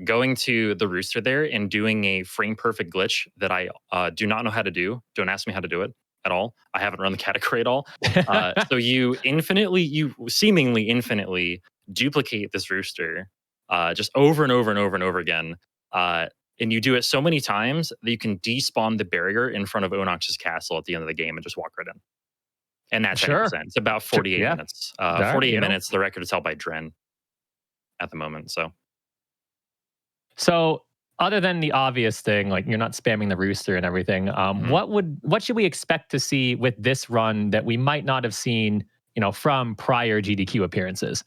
Going to the rooster there and doing a frame perfect glitch that I do not know how to do. Don't ask me how to do it at all. I haven't run the category at all. So you seemingly infinitely duplicate this rooster just over and over and over and over again. And you do it so many times that you can despawn the barrier in front of Onox's castle at the end of the game and just walk right in. And that's 10%. It's about 48 minutes. 48 minutes. The record is held by Dren at the moment. So other than the obvious thing, like you're not spamming the rooster and everything, what should we expect to see with this run that we might not have seen, from prior GDQ appearances?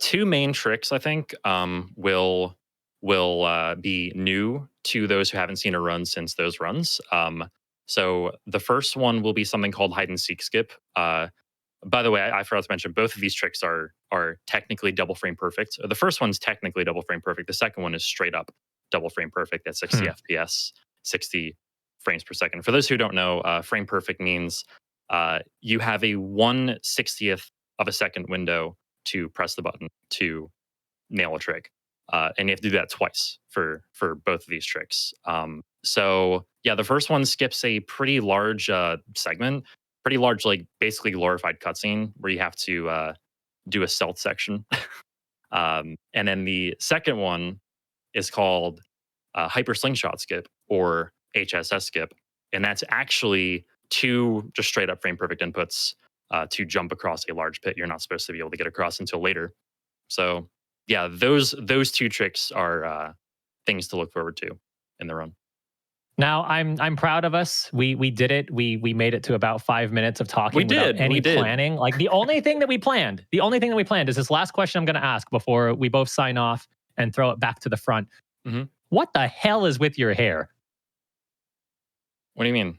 Two main tricks, I think, will be new to those who haven't seen a run since those runs. So the first one will be something called hide and seek skip. By the way, I forgot to mention both of these tricks are technically double frame perfect. The first one's technically double frame perfect. The second one is straight up double frame perfect at 60 FPS, 60 frames per second. For those who don't know, frame perfect means you have a 1/60th of a second window to press the button to nail a trick. And you have to do that twice for both of these tricks. So yeah, the first one skips a pretty large segment, pretty large, like basically glorified cutscene where you have to do a stealth section. And then the second one is called Hyper Slingshot Skip or HSS Skip, and that's actually two just straight up frame perfect inputs to jump across a large pit you're not supposed to be able to get across until later. So yeah, those two tricks are things to look forward to in the run. Now I'm proud of us. We did it. We made it to about 5 minutes of talking without any planning. Like the only thing that we planned is this last question I'm going to ask before we both sign off and throw it back to the front. Mhm. What the hell is with your hair? What do you mean?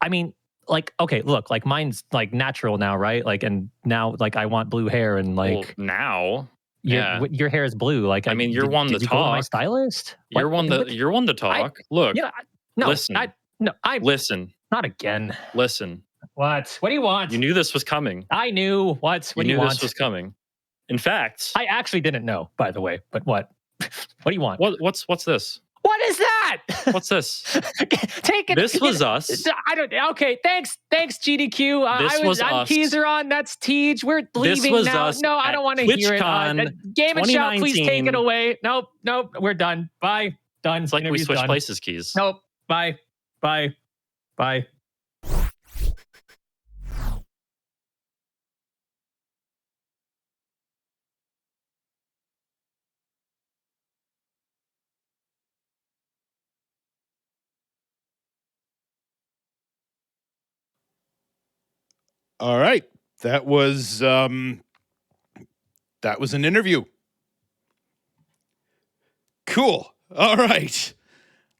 I mean, like, okay, look, like mine's like natural now, right? Like, and now like I want blue hair and like Well, now. your hair is blue. Like, I mean, you're one to did you go to my talk. stylist? You're one to talk. Look, No, listen. Listen. Not again. Listen. What? What do you want? You knew this was coming. I knew. What? What do you knew want? this was coming. In fact, I actually didn't know, by the way. But what? What do you want? What's this? What is that? What's this? Take it. This was us. I don't. Okay. Thanks, GDQ. I'm Keizaron. That's Tej. We're leaving this was now. Us no, I don't want to hear it. Game and Shout, please take it away. Nope. We're done. Bye. Done. It's like we switched places, Keys. Nope. Bye. Bye. Bye. All right. That was an interview. Cool. All right.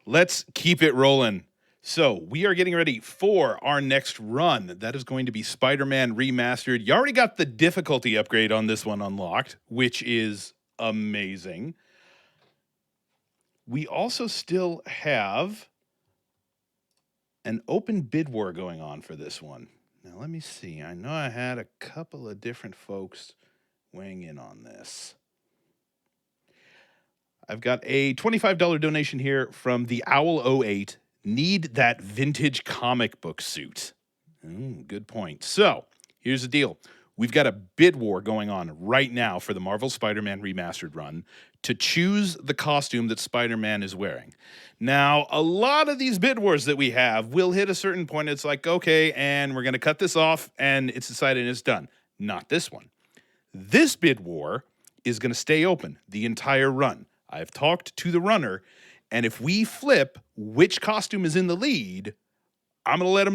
Let's keep it rolling. So we are getting ready for our next run. That is going to be Spider-Man Remastered. You already got the difficulty upgrade on this one unlocked, which is amazing. We also still have an open bid war going on for this one. Now, let me see. I know I had a couple of different folks weighing in on this. I've got a $25 donation here from the Owl08. Need that vintage comic book suit. Good point. So, here's the deal. We've got a bid war going on right now for the Marvel Spider-Man Remastered run to choose the costume that Spider-Man is wearing. Now, a lot of these bid wars that we have will hit a certain point. It's like, okay, and we're going to cut this off, and it's decided and it's done. Not this one. This bid war is going to stay open the entire run. I've talked to the runner, and if we flip which costume is in the lead, I'm going to let him